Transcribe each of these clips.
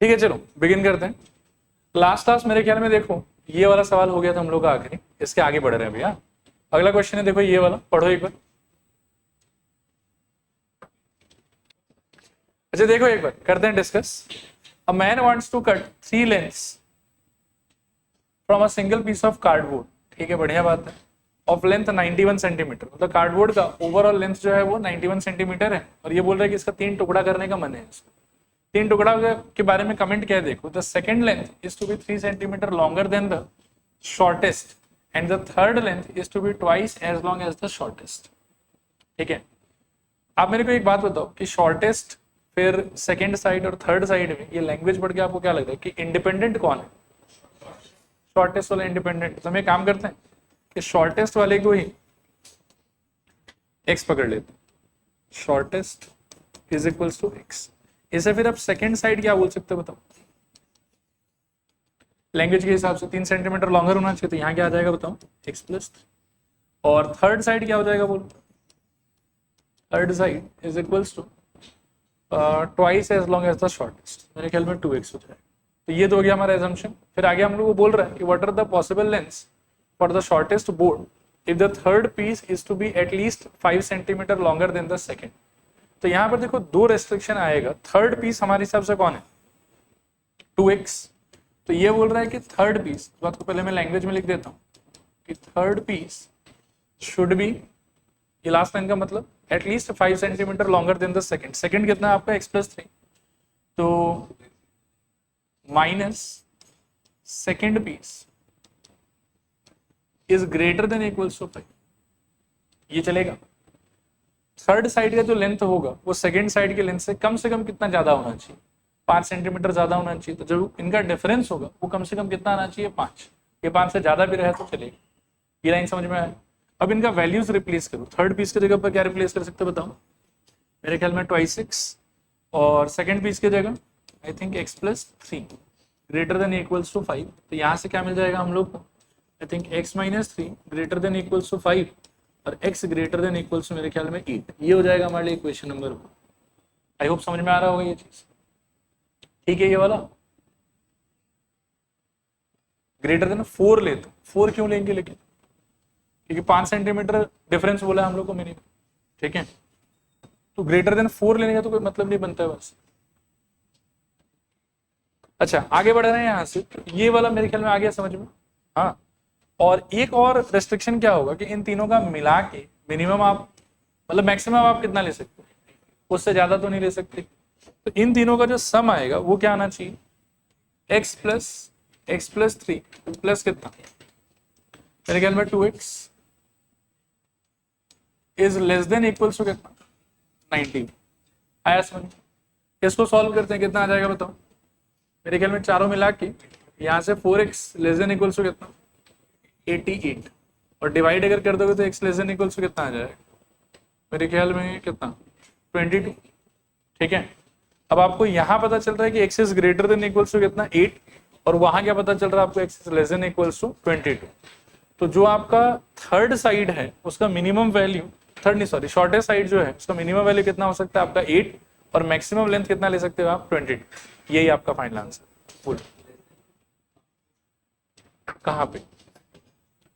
ठीक है, चलो बिगिन करते हैं। लास्ट क्लास मेरे ख्याल में देखो ये वाला सवाल हो गया था हम लोग का आखिरी, इसके आगे बढ़ रहे हैं भैया। अगला क्वेश्चन है, देखो ये वाला पढ़ो एक बार। अच्छा देखो एक बार करते हैं discuss. A man wants to cut 3 lengths from a single piece of cardboard, ठीक है बढ़िया बात है, ऑफ लेंथ 91 सेंटीमीटर। मतलब कार्डबोर्ड का ओवरऑल लेंथ जो है वो 91 सेंटीमीटर है, और ये बोल रहा है कि इसका 3 टुकड़ा करने का मन है। 3 टुकड़ा के बारे में कमेंट क्या है देखो, the second length is to be 3 centimetre longer than the shortest and the third length is to be twice as long as the shortest. ठीक है, आप मेरे को एक बात बताओ कि शॉर्टेस्ट फिर सेकंड साइड और थर्ड साइड में ये लैंग्वेज पढ़ के आपको क्या लगता है कि इंडिपेंडेंट कौन है? शॉर्टेस्ट वाला इंडिपेंडेंट। तो हम एक काम करते हैं कि शॉर्टेस्ट वाले को ही x पकड़ लेते हैं, shortest is equals to x। इसे फिर आप सेकंड साइड क्या बोल सकते हो बताओ? लैंग्वेज के हिसाब से 3 सेंटीमीटर लॉन्गर होना चाहिए, तो यहाँ क्या आ जाएगा बताओ? x plus. और थर्ड साइड क्या हो जाएगा बोलो? Third side is equals to twice as long as the shortest, मेरे ख्याल में 2x हो जाएगा। तो ये तो हो गया हमारा एजम्पशन। फिर आगे हम लोग को बोल रहा है कि what are the possible lengths for the shortest board if the third piece is to be at least 5 centimetre longer than the second. तो यहाँ पर देखो 2 रेस्ट्रिक्शन आएगा। थर्ड पीस हमारे हिसाब से कौन है? 2x। तो ये बोल रहा है कि थर्ड पीस, बात को पहले मैं लैंग्वेज में लिख देता हूँ कि थर्ड पीस शुड बी, ये लास्ट लाइन का मतलब at least 5 centimetre longer than the second. Second कितना है आपका? x plus 3। तो minus second piece is greater than equals to 5, ये चलेगा। थर्ड साइड का जो लेंथ होगा वो सेकंड साइड के लेंथ से कम कितना ज्यादा होना चाहिए? 5 सेंटीमीटर ज्यादा होना चाहिए। तो जो इनका डिफरेंस होगा वो कम से कम कितना आना चाहिए? 5। ये 5 से ज्यादा भी रहे तो चलेगा। ये लाइन समझ में आया? अब इनका वैल्यूज रिप्लेस करो। थर्ड पीस की जगह पर क्या रिप्लेस कर सकते हो बताओ? मेरे ख्याल में ट्वाइस x, और सेकंड पीस की जगह I think x plus 3 greater than equals to 5। तो यहाँ से क्या मिल जाएगा हम लोग को? I think x minus 3 greater than equals to 5 और x greater than equals to मेरे ख्याल में 8। ये हो जाएगा हमारे लिए इक्वेशन नंबर 1। आई होप समझ में आ रहा होगा ये चीज। ठीक है, ये वाला ग्रेटर देन 4 लेते। 4 क्यों लेंगे लेकिन? क्योंकि 5 सेंटीमीटर डिफरेंस बोला हम लोग को मिनिमम। ठीक है, तो ग्रेटर देन 4 लेने का तो कोई मतलब नहीं बनता है बस। अच्छा आगे बढ़ रहे हैं यहाँ से। ये वाला मेरे ख्याल में आ गया समझ में। हाँ, और एक और रेस्ट्रिक्शन क्या होगा कि इन तीनों का मिला के मिनिमम आप, मतलब मैक्सिमम आप कितना ले सकते हो? उससे ज्यादा तो नहीं ले सकते। तो इन तीनों का जो सम आएगा वो क्या आना चाहिए? x प्लस 3 प्लस कितना? मेरे ख्याल में 2x is less than equals to कितना? 90। आया समझ? इसको सॉल्व करते हैं, कितना आ जाएगा बताओ? मेरे ख्याल में चारों मिला के यहाँ से 4x less than equals to कितना? 88। और डिवाइड अगर कर दोगे तो x less than equals to कितना आ जाएगा? मेरे ख्याल में कितना? 22। ठीक है, अब आपको यहाँ पता चल रहा है कि x is greater than equals to कितना? 8, और वहां क्या पता चल रहा है आपको? x is less than equals to 22। तो जो आपका थर्ड साइड है उसका मिनिमम वैल्यू, थर्ड नहीं सॉरी शॉर्टेस्ट साइड जो है उसका मिनिमम वैल्यू कितना हो सकता है आपका? 8, और मैक्सिमम लेंथ कितना ले सकते हो आप? 22। यही आपका फाइनल आंसर। बोलो कहाँ पे?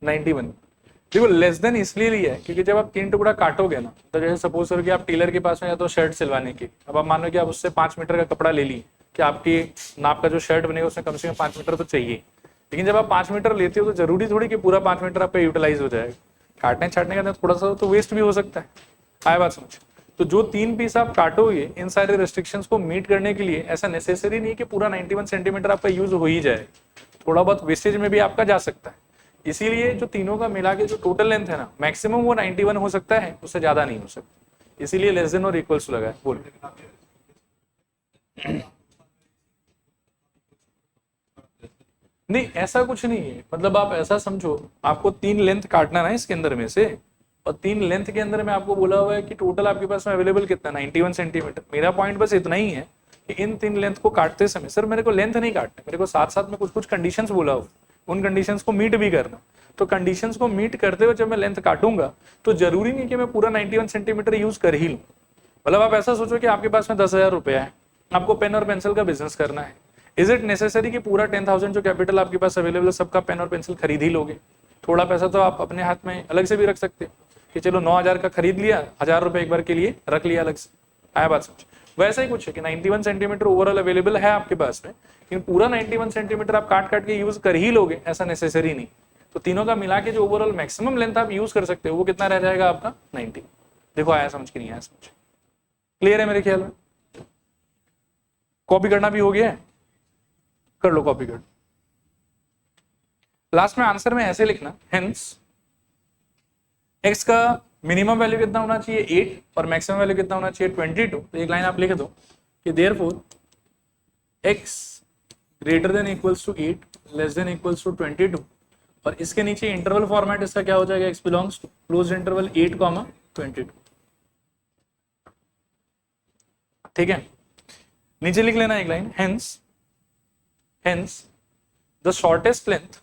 91। देखो लेस देन इसलिए लिया है क्योंकि जब आप 3 टुकड़ा काटोगे ना, तो जैसे सपोज करो कि आप टेलर के पास में या तो शर्ट सिलवाने की, अब आप मान लो कि आप उससे 5 मीटर का कपड़ा ले लिए कि आपकी नाप का जो शर्ट बनेगा उसमें कम से कम 5 मीटर तो चाहिए। लेकिन जब आप 5 मीटर लेते हो तो जरूरी थोड़ी कि पूरा 5 मीटर आपका यूटिलाइज हो जाएगा। काटने छाटने का थोड़ा सा तो वेस्ट भी हो सकता है। आया बात समझ? तो जो 3 पीस आप काटोगे इन सारे रेस्ट्रिक्शंस को मीट करने के लिए, ऐसा नेसेसरी नहीं कि पूरा 91 सेंटीमीटर आपका यूज हो ही जाए, थोड़ा बहुत वेस्टेज में भी आपका जा सकता है। इसीलिए जो तीनों का मिला के जो टोटल लेंथ है ना, मैक्सिमम वो 91 हो सकता है, उससे ज्यादा नहीं हो सकता। इसीलिए लेस देन और इक्वल्स टू लगा है। बोलो नहीं, ऐसा कुछ नहीं है। मतलब आप ऐसा समझो, आपको 3 लेंथ काटना ना इसके अंदर में से, और 3 लेंथ के अंदर में आपको बोला हुआ है कि टोटल आपके पास में अवेलेबल कितना? 91 सेंटीमीटर। मेरा पॉइंट बस इतना ही है कि इन 3 लेंथ को काटते समय सर मेरे को लेंथ नहीं काटना, मेरे को साथ साथ में कुछ कुछ कंडीशंस बोला हो, उन कंडीशंस को मीट भी करना। तो कंडीशंस को मीट करते हुए जब मैं लेंथ काटूंगा तो जरूरी नहीं कि मैं पूरा 91 सेंटीमीटर यूज कर ही लूं। मतलब आप ऐसा सोचो कि आपके पास में 10,000 रुपया है, आपको पेन और पेंसिल का बिजनेस करना है, इज इट नेसेसरी कि पूरा 10,000 जो कैपिटल आपके पास अवेलेबल है सबका पेन और पेंसिल खरीद ही लोगे? थोड़ा पैसा तो आप अपने हाथ में अलग से भी रख सकते हो कि चलो 9,000 का खरीद लिया, 1,000 रुपए एक बार के लिए रख लिया अलग से। आया बात समझ? वैसा ही कुछ है कि 91 सेंटीमीटर ओवरऑल अवेलेबल है आपके पास में, लेकिन पूरा 91 सेंटीमीटर आप काट काट के यूज कर ही लोगे ऐसा नेसेसरी नहीं। तो तीनों का मिला के जो ओवरऑल मैक्सिमम लेंथ आप यूज कर सकते हो वो कितना रह जाएगा आपका? 90। देखो आया समझ के नहीं आया समझ? क्लियर है मेरे ख्याल में? कॉपी करना भी हो गया है, कर लो कॉपी कर। लास्ट में आंसर में ऐसे लिखना, हेंस एक्स का मिनिमम वैल्यू कितना होना चाहिए 8 और मैक्सिमम वैल्यू कितना होना चाहिए 22। तो एक लाइन आप लिख दो कि therefore x greater than equals to 8 less than equals to 22, और इसके नीचे इंटरवल फॉर्मेट इसका क्या हो जाएगा? x belongs to close interval 8, 22। ठीक है, नीचे लिख लेना एक लाइन, hence the shortest length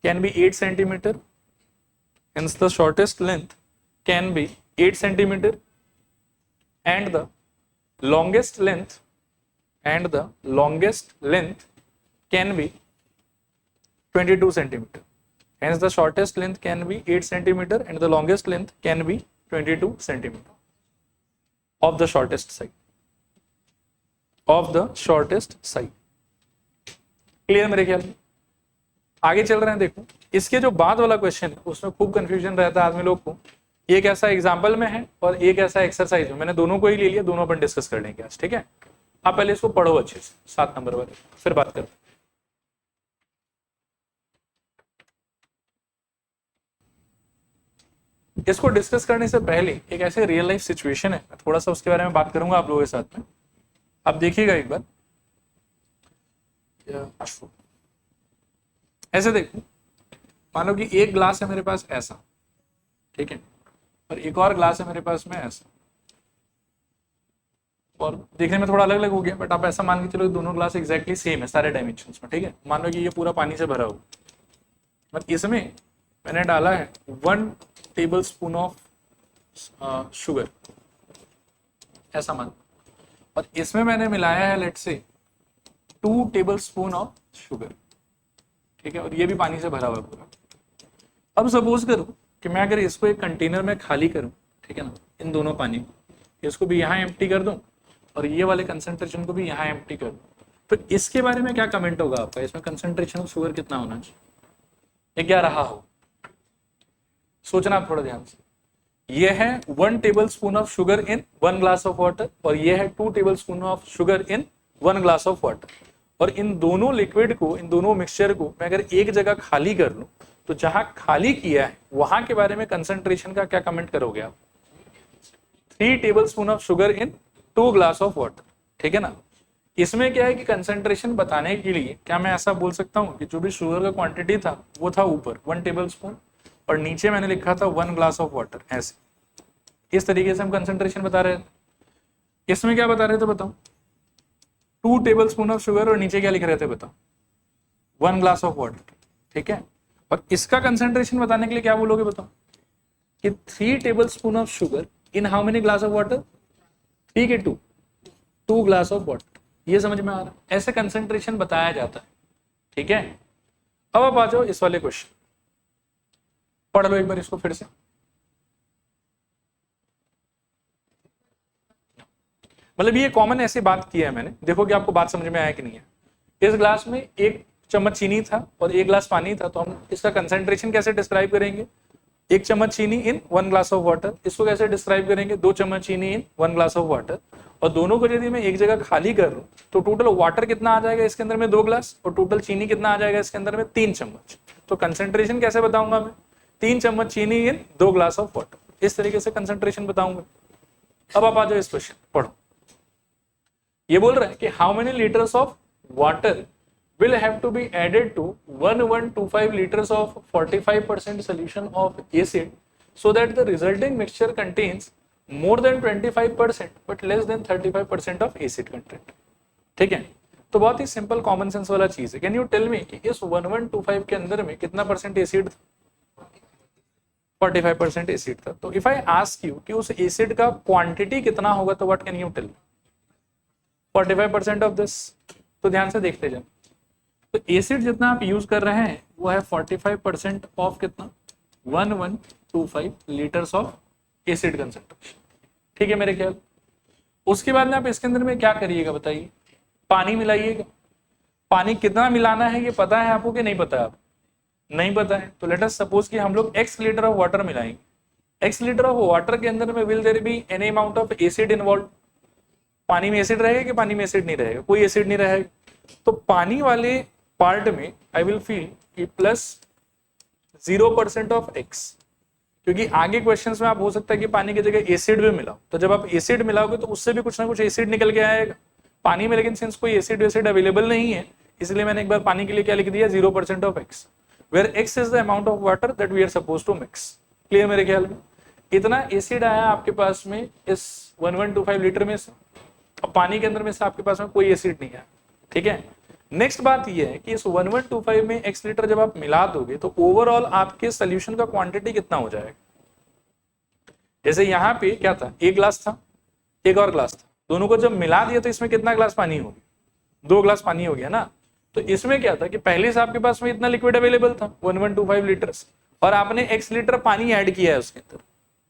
can be 8 centimeter, hence the shortest length can be 8 centimeter and the longest length can be 22 centimeter. Hence the shortest length can be 8 centimeter and the longest length can be 22 centimeter of the shortest side. Clear मेरे ख्याल में? आगे चल रहे हैं। देखो इसके जो बाद वाला क्वेश्चन है उसमें खूब कंफ्यूजन रहता है आदमी लोग को। एक ऐसा एग्जाम्पल में है और एक ऐसा एक्सरसाइज में, मैंने दोनों को ही ले लिया, दोनों अपन डिस्कस कर लेंगे आज। ठीक है, आप पहले इसको पढ़ो अच्छे से, 7 नंबर वाले, फिर बात करते हैं। इसको डिस्कस करने से पहले एक ऐसे रियल लाइफ सिचुएशन है, थोड़ा सा उसके बारे में बात करूंगा आप लोगों के साथ में। आप देखिएगा एक बार, ऐसे देखो, मान लो कि एक ग्लास है मेरे पास ऐसा, ठीक है, और एक और ग्लास है मेरे पास में ऐसा, और देखने में थोड़ा अलग अलग हो गया, बट आप ऐसा मान के चलो दोनों ग्लास एग्जैक्टली सेम है सारे डायमेंशंस में। ठीक है, मान लो कि ये पूरा पानी से भरा हुआ, बट इसमें मैंने डाला है 1 टेबल स्पून ऑफ शुगर, ऐसा मान, और इसमें मैंने मिलाया है let's say 2 table spoon of sugar. ठीक है, और ये भी पानी से भरा हुआ पूरा। अब सपोज करो कि मैं अगर इसको एक कंटेनर में खाली करूं, ठीक है ना, इन दोनों पानी को, इसको भी यहाँ एम्प्टी कर दूं और ये वाले कंसंट्रेशन को भी यहाँ एम्प्टी कर दूं, तो इसके बारे में क्या कमेंट होगा आपका? इसमें कंसंट्रेशन ऑफ शुगर कितना होना चाहिए, ये क्या रहा हो? सोचना आप थोड़ा ध्यान से। ये है 1 table spoon of sugar in 1 glass of water, और ये है 2 table spoon of sugar in 1 glass of water. और इन दोनों लिक्विड को, इन दोनों मिक्सचर को मैं अगर एक जगह खाली कर लूं, तो जहां खाली किया है वहां के बारे में कंसंट्रेशन का क्या कमेंट करोगे आप? 3 tablespoon of sugar in 2 glass of water. ठीक है ना, इसमें क्या है कि कंसंट्रेशन बताने के लिए क्या मैं ऐसा बोल सकता हूं कि जो भी शुगर का क्वांटिटी था वो था ऊपर 1 टेबल स्पून, और नीचे मैंने लिखा था 1 ग्लास ऑफ वाटर, ऐसे इस तरीके से हम कंसंट्रेशन बता रहे थे। इसमें क्या बता रहे थे बताओ? 2 टेबल स्पून ऑफ शुगर, और नीचे क्या लिख रहे थे बताओ? 1 ग्लास ऑफ वाटर। ठीक है, और इसका कंसंट्रेशन बताने के लिए क्या बोलोगे बताओ? कि 3 tablespoon of sugar in how many glass of water? 3 के 2 ग्लास ऑफ वाटर। ये समझ में आ रहा है? ऐसे कंसंट्रेशन बताया जाता है। ठीक है, अब आप आ जाओ इस वाले क्वेश्चन, पढ़ लो एक बार इसको फिर से। मतलब ये कॉमन ऐसी बात की है मैंने, देखो कि आपको बात समझ में आया कि नहीं है। इस ग्लास में 1 चम्मच चीनी था और 1 ग्लास पानी था, तो हम इसका कंसंट्रेशन कैसे डिस्क्राइब करेंगे? 1 चम्मच चीनी इन 1 ग्लास ऑफ वाटर। इसको कैसे डिस्क्राइब करेंगे? 2 चम्मच चीनी इन 1 ग्लास ऑफ वाटर। और दोनों को यदि मैं एक जगह खाली कर लूं तो टोटल वाटर कितना आ जाएगा इसके अंदर में? 2 ग्लास, और टोटल चीनी कितना आ जाएगा इसके अंदर में? 3 चम्मच। तो कंसंट्रेशन कैसे बताऊंगा मैं? 3 चम्मच चीनी इन 2 ग्लास ऑफ वाटर, इस तरीके से कंसंट्रेशन बताऊंगा। अब आप आ जाओ इस क्वेश्चन, पढ़ो। ये बोल रहा है कि how many litres of water will have to be added to 1125 liters of 45% solution of acid so that the resulting mixture contains more than 25% but less than 35% of acid content। ठीक है, तो बहुत ही सिंपल कॉमन सेंस वाला चीज है। Can you tell me कि इस 1125 के अंदर में कितना परसेंट एसिड था? 45% एसिड था। तो इफ आई आस्क यू कि उस एसिड का क्वांटिटी कितना होगा, तो what can you tell? 45% of this. तो ध्यान से देखते जाए, तो एसिड जितना आप यूज कर रहे हैं वो है 45% ऑफ कितना 1125 लीटर्स ऑफ एसिड कंसेंट्रेशन। ठीक है मेरे ख्याल। उसके बाद में आप इसके अंदर में क्या करिएगा बताइए, पानी मिलाइएगा। पानी कितना मिलाना है ये पता है आपको कि नहीं पता है? आप नहीं पता है तो लेट अस सपोज कि हम लोग x लीटर ऑफ वाटर मिलाएंगे। x लीटर ऑफ वाटर के अंदर में will there be any amount of acid involve? पानी में एसिड रहेगा कि पानी में एसिड नहीं रहेगा? कोई एसिड नहीं रहेगा। तो पानी वाले पार्ट में आई विल फील कि प्लस 0% ऑफ x, क्योंकि आगे क्वेश्चंस में आप हो सकता है कि पानी की जगह एसिड भी मिलाओ, तो जब आप एसिड मिलाओगे तो उससे भी कुछ ना कुछ एसिड निकल के आएगा पानी में। लेकिन सिंस कोई एसिड वेसिड अवेलेबल नहीं है, इसलिए मैंने एक बार पानी के लिए क्या लिख दिया 0% of x, where x is the amount of water that we are suppose to mix. Clear मेरे ख्याल में? इतना एसिड आया आपके पास में इस 1125 लीटर में से, और पानी के अंदर में से आपके पास में कोई एसिड नहीं है। ठीक है, नेक्स्ट बात ये है कि इस 1125 में x लीटर जब आप मिला दोगे तो ओवरऑल आपके सोल्यूशन का क्वांटिटी कितना हो जाएगा। जैसे यहाँ पे क्या था, एक ग्लास था, एक और ग्लास था, दोनों को जब मिला दिया तो इसमें कितना ग्लास पानी हो गया? 2 ग्लास पानी हो गया ना। तो इसमें क्या था कि पहले से आपके पास में इतना लिक्विड अवेलेबल था 1125 लीटर्स, और आपने x लीटर पानी ऐड किया है उसके अंदर।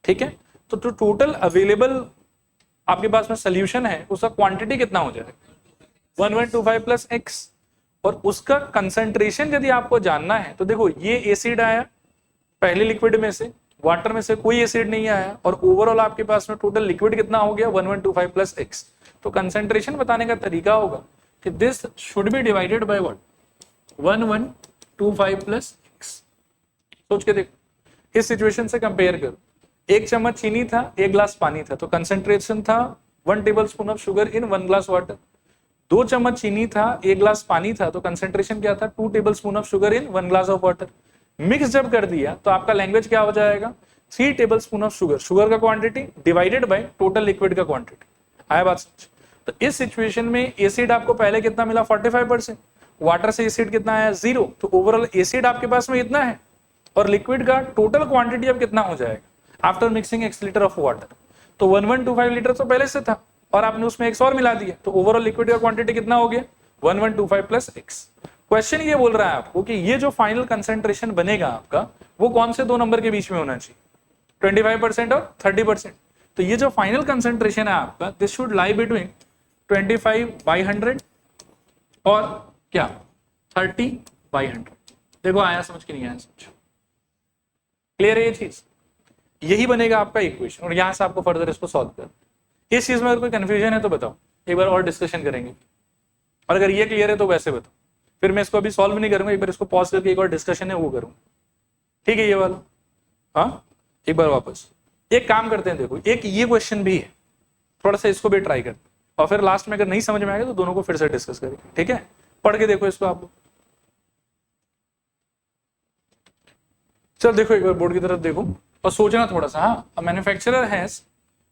ठीक है, तो टोटल अवेलेबल आपके पास में सोल्यूशन है उसका क्वांटिटी कितना हो जाएगा 1125 प्लस x, और उसका कंसंट्रेशन यदि आपको जानना है तो देखो ये एसिड आया पहले लिक्विड में से, वाटर में से कोई एसिड नहीं आया, और ओवरऑल आपके पास में टोटल लिक्विड कितना हो गया 1125 प्लस x। तो कंसंट्रेशन बताने का तरीका होगा कि this should B divided by what 1125 plus x। सोच के देखो, इस सिचुएशन से कंपेयर करो, 1 चम्मच चीनी था, 1 ग्लास पानी था, तो कंसंट्रेशन था 1 table spoon of sugar in 1 glass water. 2 चम्मच चीनी था, 1 ग्लास पानी था, तो कंसंट्रेशन क्या था 2 table spoon of sugar in 1 glass of water. Mix जब कर दिया तो आपका लैंग्वेज क्या हो जाएगा 3 tablespoon of sugar, sugar का quantity divided by total liquid का क्वांटिटी। आया बात समझ? तो इस सिचुएशन में एसिड आपको पहले कितना मिला 45%, वाटर से एसिड कितना आया 0, तो ओवरऑल एसिड आपके पास में इतना है, और लिक्विड का टोटल क्वांटिटी अब कितना हो जाएगा after mixing x litre of water. तो 1125 लीटर तो पहले से था और आपने उसमें x और मिला दिया, तो ओवरऑल लिक्विड का क्वांटिटी कितना हो गया 1125 प्लस x। क्वेश्चन ये बोल रहा है आपको कि ये जो फाइनल कंसंट्रेशन बनेगा आपका वो कौन से 2 नंबर के बीच में होना चाहिए 25% और 30%। तो ये जो फाइनल कंसंट्रेशन है आपका दिस शुड लाई बिटवीन 25/100 और क्या 30/100। देखो आया समझ के नहीं आया समझ? क्लियर है ये चीज? यही बनेगा आपका इक्वेशन, और यहां से आपको फर्दर इसको सॉल्व कर। इस चीज में अगर कोई कंफ्यूजन है तो बताओ, एक बार और डिस्कशन करेंगे, और अगर ये क्लियर है तो वैसे बताओ, फिर मैं इसको अभी सॉल्व नहीं करूंगा, एक बार इसको पॉज करके एक और डिस्कशन है वो करूंगा। ठीक है ये वाला? हाँ एक बार वापस एक काम करते हैं, देखो एक ये क्वेश्चन भी है, थोड़ा सा इसको भी ट्राई करते हैं, और फिर लास्ट में अगर नहीं समझ में आएगा तो दोनों को फिर से डिस्कस करेंगे। ठीक है, पढ़ के देखो इसको आप। चल देखो एक बार बोर्ड की तरफ देखो और सोचना थोड़ा सा। हाँ, a manufacturer has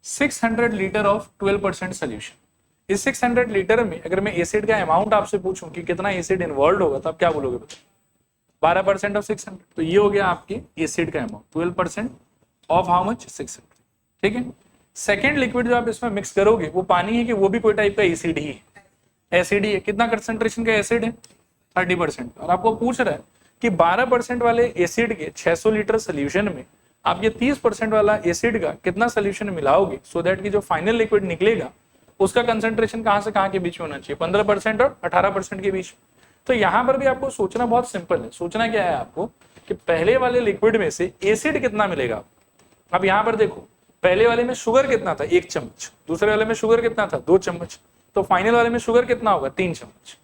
600 litre of 12% solution. इस 600 लीटर में अगर मैं एसिड का अमाउंट आपसे पूछूं कि कितना एसिड इन्वॉल्व होगा तो आप क्या बोलोगे? 12% ऑफ 600, तो ये हो गया आपके एसिड का अमाउंट 12% ऑफ हाउ मच 600। ठीक है, सेकेंड लिक्विड जो आप इसमें मिक्स करोगे वो पानी है कि वो भी कोई टाइप का एसिड ही है? एसिड ही है। कितना कंसंट्रेशन का एसिड है 30%, और आपको पूछ रहा है कि 12% वाले एसिड के 600 लीटर सोल्यूशन में आप ये 30% वाला एसिड का कितना सोल्यूशन मिलाओगे सो दैट कि जो फाइनल लिक्विड निकलेगा उसका कंसंट्रेशन कहां से कहां के बीच में होना चाहिए 15% और 18% के बीच। तो यहां पर भी आपको सोचना बहुत सिंपल है। सोचना क्या है आपको कि पहले वाले लिक्विड में से एसिड कितना मिलेगा। अब यहां पर देखो, पहले वाले में शुगर कितना था 1 चम्मच, दूसरे वाले में शुगर कितना था 2 चम्मच, तो फाइनल वाले में शुगर कितना होगा 3 चम्मच।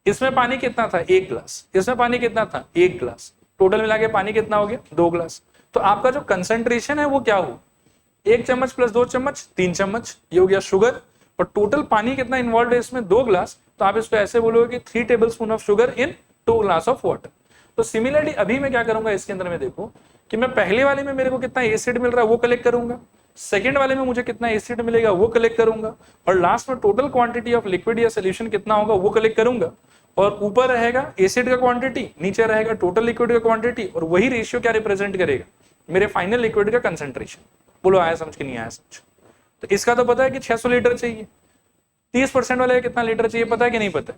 इसमें पानी कितना था 1 ग्लास, इसमें पानी कितना था 1 ग्लास, टोटल मिला के पानी कितना हो गया 2 ग्लास। तो आपका जो कंसंट्रेशन है वो क्या हो 1 चम्मच प्लस 2 चम्मच 3 चम्मच, ये हो गया शुगर, और टोटल पानी कितना इन्वॉल्व है इसमें 2 ग्लास, तो आप इसको ऐसे बोलोगे कि 3 tablespoon of sugar in 2 glass of water. तो सिमिलरली अभी मैं क्या करूंगा इसके अंदर में देखो कि मैं पहले वाले में मेरे को कितना एसिड मिल रहा है वो कलेक्ट करूंगा, सेकंड वाले में मुझे कितना एसिड मिलेगा वो कलेक्ट करूंगा, और लास्ट में टोटल क्वांटिटी ऑफ लिक्विड या सोल्यूशन कितना होगा वो कलेक्ट करूंगा। और ऊपर रहेगा एसिड का क्वांटिटी, नीचे रहेगा टोटल लिक्विड का क्वांटिटी, और वही रेशियो क्या रिप्रेजेंट करेगा मेरे फाइनल लिक्विड का कंसंट्रेशन। बोलो आया समझ के नहीं आया समझ? तो इसका तो पता है कि 600 लीटर चाहिए, 30% वाले का कितना लीटर चाहिए पता है कि नहीं पता?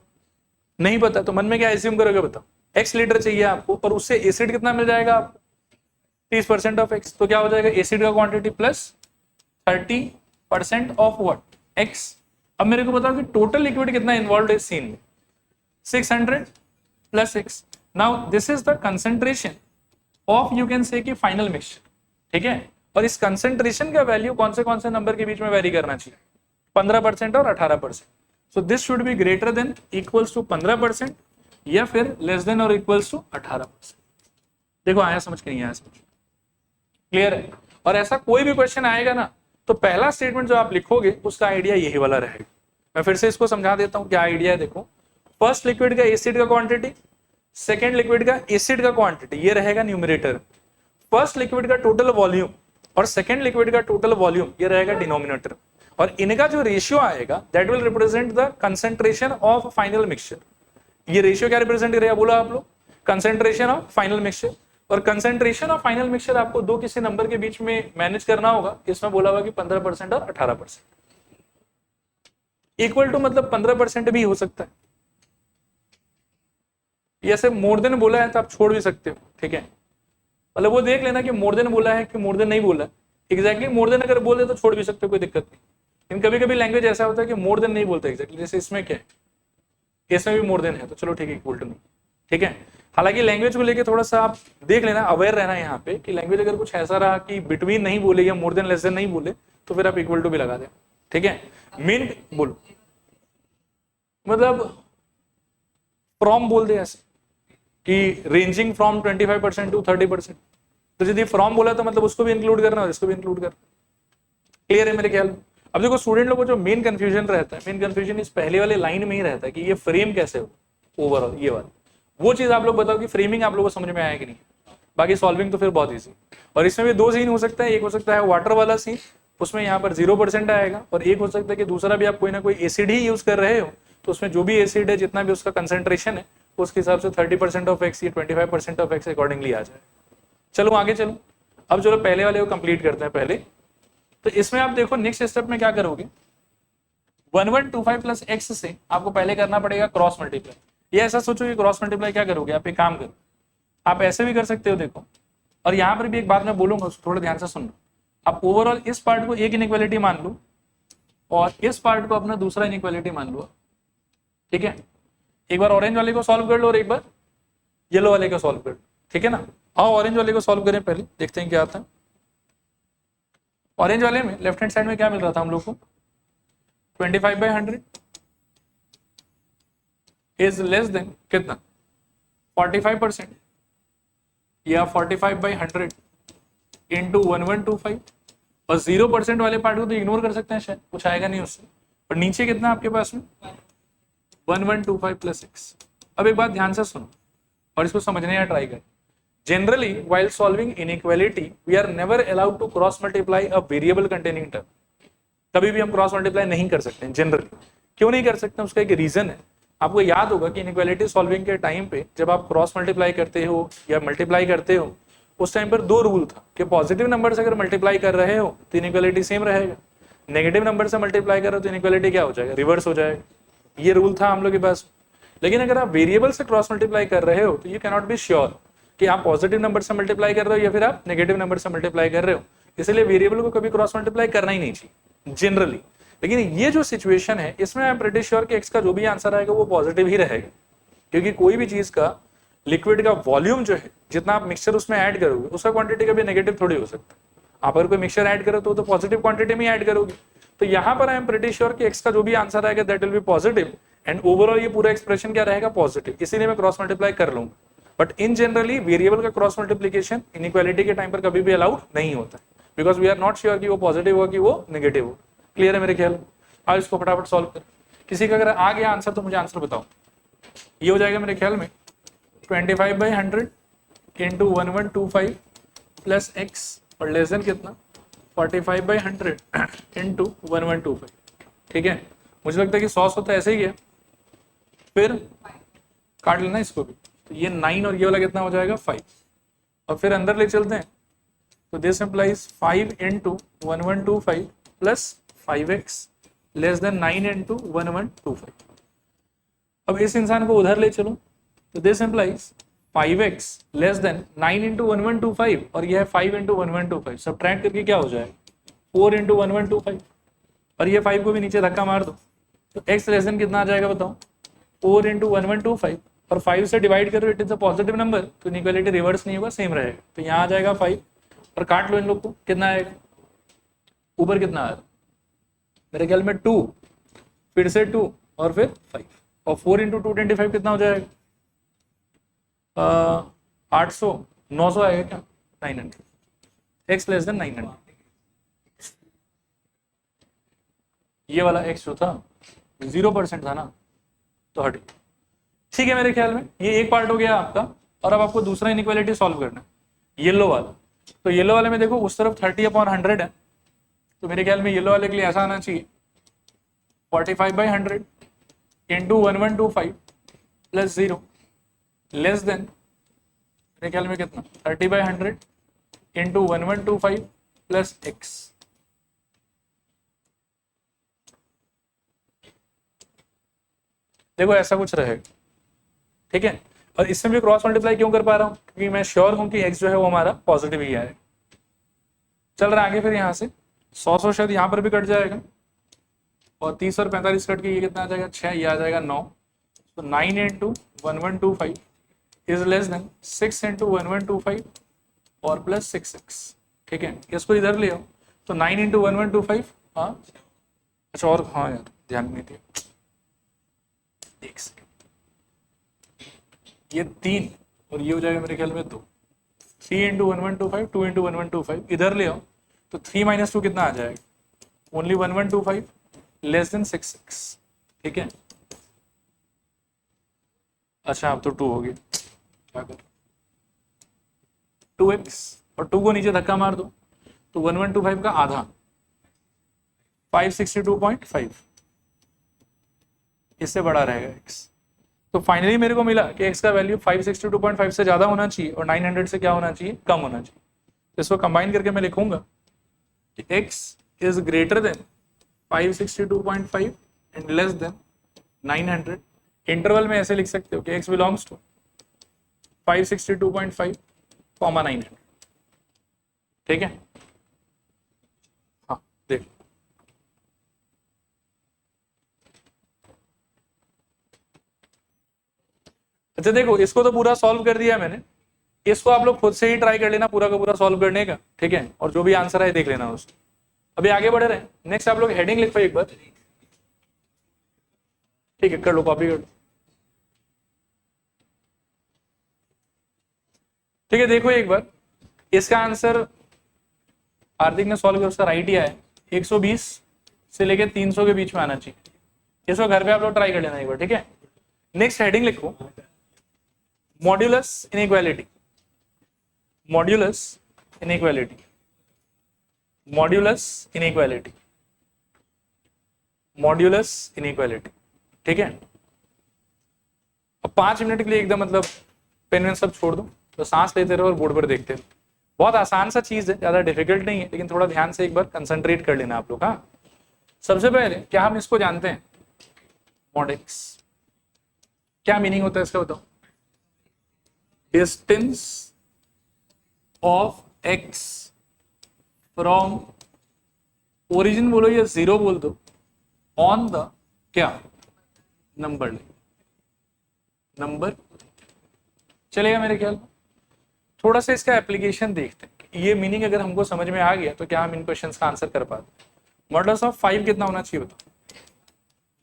नहीं पता, तो मन में क्या एज्यूम करोगे बताओ? x लीटर चाहिए आपको, और उससे एसिड कितना मिल जाएगा आपको? 30% ऑफ x, तो क्या हो जाएगा? एसिड का quantity plus 30% of what? x। अब मेरे को बताओ कि टोटल लिक्विड कितना इन्वॉल्व है इस सीन में? 600 plus x। Now this is the concentration of, you can say कि फाइनल मिक्सचर, ठीक है। और इस कंसेंट्रेशन का वैल्यू कौन से नंबर के बीच में वेरी करना चाहिए? 15% और 18%। So this should be greater than equals to 15% या फिर लेस देन और इक्वल्स टू 18%। देखो आया समझ के नहीं आया समझ? क्लियर है? और ऐसा कोई भी क्वेश्चन आएगा ना, तो पहला स्टेटमेंट जो आप लिखोगे उसका आइडिया यही वाला रहेगा। मैं फिर से इसको समझा देता हूं क्या आइडिया है। देखो, फर्स्ट लिक्विड का एसिड का क्वांटिटी, सेकेंड लिक्विड का एसिड का क्वांटिटी, ये रहेगा न्यूमरेटर। फर्स्ट लिक्विड का टोटल वॉल्यूम और सेकेंड लिक्विड का टोटल वॉल्यूम, ये रहेगा डिनोमिनेटर। और इनका जो रेशियो आएगा that will represent the concentration of final mixture. ये रेशियो क्या रिप्रेजेंट करेगा बोला आप लोग? Concentration of final mixture. और कंसेंट्रेशन ऑफ फाइनल मिक्सचर आपको दो किसी नंबर के बीच में मैनेज करना होगा। इसमें बोला हुआ कि 15% और 18%। इक्वल टू मतलब 15% भी हो सकता है, ऐसे मोर देन बोला है तो आप छोड़ भी सकते हो, ठीक है। मतलब वो देख लेना कि मोर देन बोला है कि मोर देन नहीं बोला। एग्जैक्टली मोर देन अगर बोल दे तो छोड़ भी सकते हो, कोई दिक्कत नहीं। लेकिन कभी कभी लैंग्वेज ऐसा होता है कि मोर देन नहीं बोलते एग्जैक्टली, जैसे इसमें क्या है, इसमें भी मोर देन है, तो चलो ठीक है, इक्वल टू नहीं, ठीक है। हालांकि लैंग्वेज को लेके थोड़ा सा आप देख लेना, अवेयर रहना यहाँ पे कि लैंग्वेज अगर कुछ ऐसा रहा कि बिटवीन नहीं बोले या मोर देन लेस देन नहीं बोले तो फिर आप इक्वल टू भी लगा दें, ठीक है। मीन बोलो मतलब फ्रॉम बोल दे ऐसे कि रेंजिंग फ्रॉम 25% टू 30%। तो यदि फ्रॉम बोला तो मतलब उसको भी इंक्लूड करना और इसको भी इंक्लूड करना। क्लियर है मेरे ख्याल में? अब देखो स्टूडेंट लोगों को जो मेन कंफ्यूजन रहता है, मेन कंफ्यूजन इस पहले वाले लाइन में ही रहता है कि ये फ्रेम कैसे हो ओवरऑल, ये वाला वो चीज आप लोग बताओ कि फ्रेमिंग आप लोगों को समझ में आया कि नहीं। बाकी सॉल्विंग तो फिर बहुत ईजी। और इसमें भी दो सीन हो सकता है, एक हो सकता है वाटर वाला सीन, उसमें यहाँ पर 0% आएगा, और एक हो सकता है कि दूसरा भी आप कोई ना कोई एसिड ही यूज कर रहे हो, तो उसमें जो भी एसिड है जितना भी उसका कंसेंट्रेशन है उसके हिसाब से 30% ऑफ एक्स या 25% ऑफ एक्स अकॉर्डिंगली आ जाए। चलो आगे चलो, अब चलो पहले वाले को कंप्लीट करते हैं पहले। तो इसमें आप देखो नेक्स्ट स्टेप में क्या करोगे, 1125 प्लस एक्स से आपको पहले करना पड़ेगा क्रॉस मल्टीप्लाई। ये ऐसा सोचो कि क्रॉस मल्टीप्लाई क्या करोगे, आप एक काम करो, आप ऐसे भी कर सकते हो देखो। और यहाँ पर भी एक बात मैं बोलूंगा उसको थोड़ा ध्यान से सुनना। आप ओवरऑल इस पार्ट को एक इनइक्वालिटी मान लो और इस पार्ट को अपना दूसरा इनइक्वालिटी मान लो, ठीक है। एक बार ऑरेंज वाले को सॉल्व कर लो और एक बार येलो वाले को सॉल्व कर लो, ठीक है ना। आओ ऑरेंज वाले को सॉल्व करें पहले, देखते हैं क्या आता है। ऑरेंज वाले में लेफ्ट हैंड साइड में क्या मिल रहा था हम लोग को, 25/100 इज लेस देन कितना, 45% या 45/100 इंटू 1125। और 0% वाले पार्ट को तो इग्नोर कर सकते हैं, शायद कुछ आएगा नहीं उससे। और नीचे कितना आपके पास में 1125 प्लस एक्स। अब एक बात ध्यान से सुनो और इसको समझने का ट्राई कर। Generally, while solving inequality, we are never allowed to cross multiply a variable containing term. कभी भी हम क्रॉस मल्टीप्लाई नहीं कर सकते हैं जनरली। क्यों नहीं कर सकते, उसका एक रीजन है। आपको याद होगा कि इनइक्वालिटी सॉल्विंग के टाइम पे जब आप क्रॉस मल्टीप्लाई करते हो या मल्टीप्लाई करते हो, उस टाइम पर दो रूल था कि पॉजिटिव नंबर से अगर मल्टीप्लाई कर रहे हो तो इनइक्वालिटी सेम रहेगा, नेगेटिव नंबर से मल्टीप्लाई कर रहे हो तो इनइक्वालिटी क्या हो जाएगा, रिवर्स हो जाएगा। ये रूल था हम लोग के पास। लेकिन अगर आप वेरिएबल से क्रॉस मल्टीप्लाई कर रहे हो तो यू कैनॉट बी श्योर कि आप पॉजिटिव नंबर से मल्टीप्लाई कर रहे हो या फिर आप नेगेटिव नंबर से मल्टीप्लाई कर रहे हो। इसलिए वेरिएबल को कभी क्रॉस मल्टीप्लाई करना ही नहीं चाहिए जनरली। लेकिन ये जो सिचुएशन है इसमें आई एम प्रीटी श्योर कि एक्स का जो भी आंसर आएगा वो पॉजिटिव ही रहेगा, क्योंकि कोई भी चीज का लिक्विड का वॉल्यूम जो है, जितना आप मिक्सचर उसमें ऐड करोगे उसका क्वांटिटी कभी नेगेटिव थोड़ी हो सकता है। आप अगर कोई मिक्सचर ऐड करो तो पॉजिटिव क्वांटिटी में ऐड करोगे। तो यहाँ पर आई एम प्रीटी श्योर कि एक्स का जो भी आंसर आएगा that will be positive and overall ये पूरा एक्सप्रेशन क्या रहेगा, पॉजिटिव। इसीलिए मैं क्रॉस मल्टीप्लाई कर लूंगा। बट इन जनरली वेरिएबल का क्रॉस मल्टीप्लिकेशन इनइक्वालिटी के टाइम पर कभी भी अलाउड नहीं होता, because we are not sure कि वो पॉजिटिव हो कि वो नेगेटिव हो। क्लियर है मेरे ख्याल में? आज इसको फटाफट सॉल्व कर। किसी का अगर आ गया आंसर तो मुझे आंसर बताओ। ये हो जाएगा मेरे ख्याल में 25/100 इंटू 1125 प्लस एक्स और लेस देन कितना 45/100 इंटू 1125, ठीक है। मुझे लगता है कि 100 तो ऐसे ही है, फिर काट लेना इसको भी। तो ये 9 और ये वाला कितना हो जाएगा 5, और फिर अंदर ले चलते हैं तो this implies 5 into 1125 plus 5x less than 9 into 1125। अब इस इंसान को उधर ले चलो तो this implies 5x less than 9 into 1125 और यह है 5 इंटू 1125। सब्ट्रैक्ट करके क्या हो जाएगा 4 इंटू 1125 और ये 5 को भी नीचे धक्का मार दो तो x लेस देन कितना आ जाएगा बताओ 4 इंटू 1125 और 5 से डिवाइड करो it is a positive number तो इनइक्वालिटी रिवर्स नहीं होगा सेम रहेगा तो यहाँ आ जाएगा 5 और काट लो इन लोग को कितना आएगा ऊपर कितना आ रहा है मेरे ख्याल में 2 फिर से 2 और फिर 5 और 4 इंटू 225 कितना हो जाएगा 800 900 आएगा क्या 900 x लेस देन 900 ये वाला x जो था 0% था ना तो हट गया। ठीक है मेरे ख्याल में ये एक पार्ट हो गया आपका और अब आपको दूसरा इनइक्वालिटी सॉल्व करना है येलो वाला। तो येलो वाले में देखो उस तरफ 30/100 है तो मेरे ख्याल में येलो वाले के लिए ऐसा आना चाहिए 45/100 इंटू 1125 प्लस 0 लेस देन मेरे ख्याल में कितना 30/100 इंटू 1125 प्लस x। देखो ऐसा कुछ रहेगा ठीक है और इसमें भी क्रॉस मल्टीप्लाई क्यों कर पा रहा हूं क्योंकि मैं श्योर हूं कि x जो है वो हमारा पॉजिटिव ही आएगा। चल रहा आगे फिर यहाँ से 100 शायद यहाँ पर भी कट जाएगा और 30 और 45 कट के ये कितना आ जाएगा 6 ये आ जाएगा 9 तो 9 into 1125 is less then 6 into 1125 और प्लस 6x। ठीक है इसको इधर ले आओ तो 9 इंटू 1125 हाँ अच्छा और हाँ यार ध्यान नहीं दिया एक सेकेंड ये 3 और ये हो जाएगा मेरे ख्याल में 2 3 इंटू 1125 2 इंटू 1125 इधर ले आओ तो 3 माइनस 2 कितना आ जाएगा ओनली 1125 लेस देन 6x। ठीक है अच्छा अब तो 2 हो गया क्या कर 2x और 2 को नीचे धक्का मार दो तो 1125 का आधा 562.5 इससे बड़ा रहेगा x। तो फाइनली मेरे को मिला कि x का वैल्यू 562.5 से ज्यादा होना चाहिए और 900 से क्या होना चाहिए कम होना चाहिए। तो इसको कंबाइन करके मैं लिखूंगा कि x is greater then 562.5 and less than 900। Interval में ऐसे लिख सकते हो कि x बिलोंग्स टू 562.5 कॉमा 900। ठीक है हाँ देख अच्छा देखो इसको तो पूरा सॉल्व कर दिया मैंने इसको आप लोग खुद से ही ट्राई कर लेना पूरा का पूरा सॉल्व करने का। ठीक है और जो भी आंसर है देख लेना उसको। अभी आगे बढ़ रहे हैं नेक्स्ट आप लोग हेडिंग लिखो एक बार। ठीक है कर लो कॉपी कर लो। ठीक है देखो एक बार इसका आंसर हार्दिक ने सॉल्व किया उसका राइट ही है 120 से लेके 300 के बीच में आना चाहिए। इसको घर पे आप लोग ट्राई कर लेना एक बार। ठीक है नेक्स्ट हेडिंग लिखो modulus inequality modulus inequality modulus inequality modulus inequality. ठीक है अब 5 मिनट के लिए एकदम मतलब पेन वेन सब छोड़ दो तो सांस लेते रहो और बोर्ड पर देखते रहो। बहुत आसान सा चीज है ज्यादा डिफिकल्ट नहीं है लेकिन थोड़ा ध्यान से एक बार कंसंट्रेट कर लेना आप लोग। हाँ सबसे पहले क्या हम इसको जानते हैं मॉड x क्या मीनिंग होता है इसका बताओ distance of x from origin बोलो या 0 बोल दो ऑन द क्या नंबर नंबर चलेगा मेरे ख्याल। थोड़ा सा इसका एप्लीकेशन देखते हैं ये मीनिंग अगर हमको समझ में आ गया तो क्या हम इन क्वेश्चंस का आंसर कर पाते। मॉडुलस ऑफ 5 कितना होना चाहिए बताओ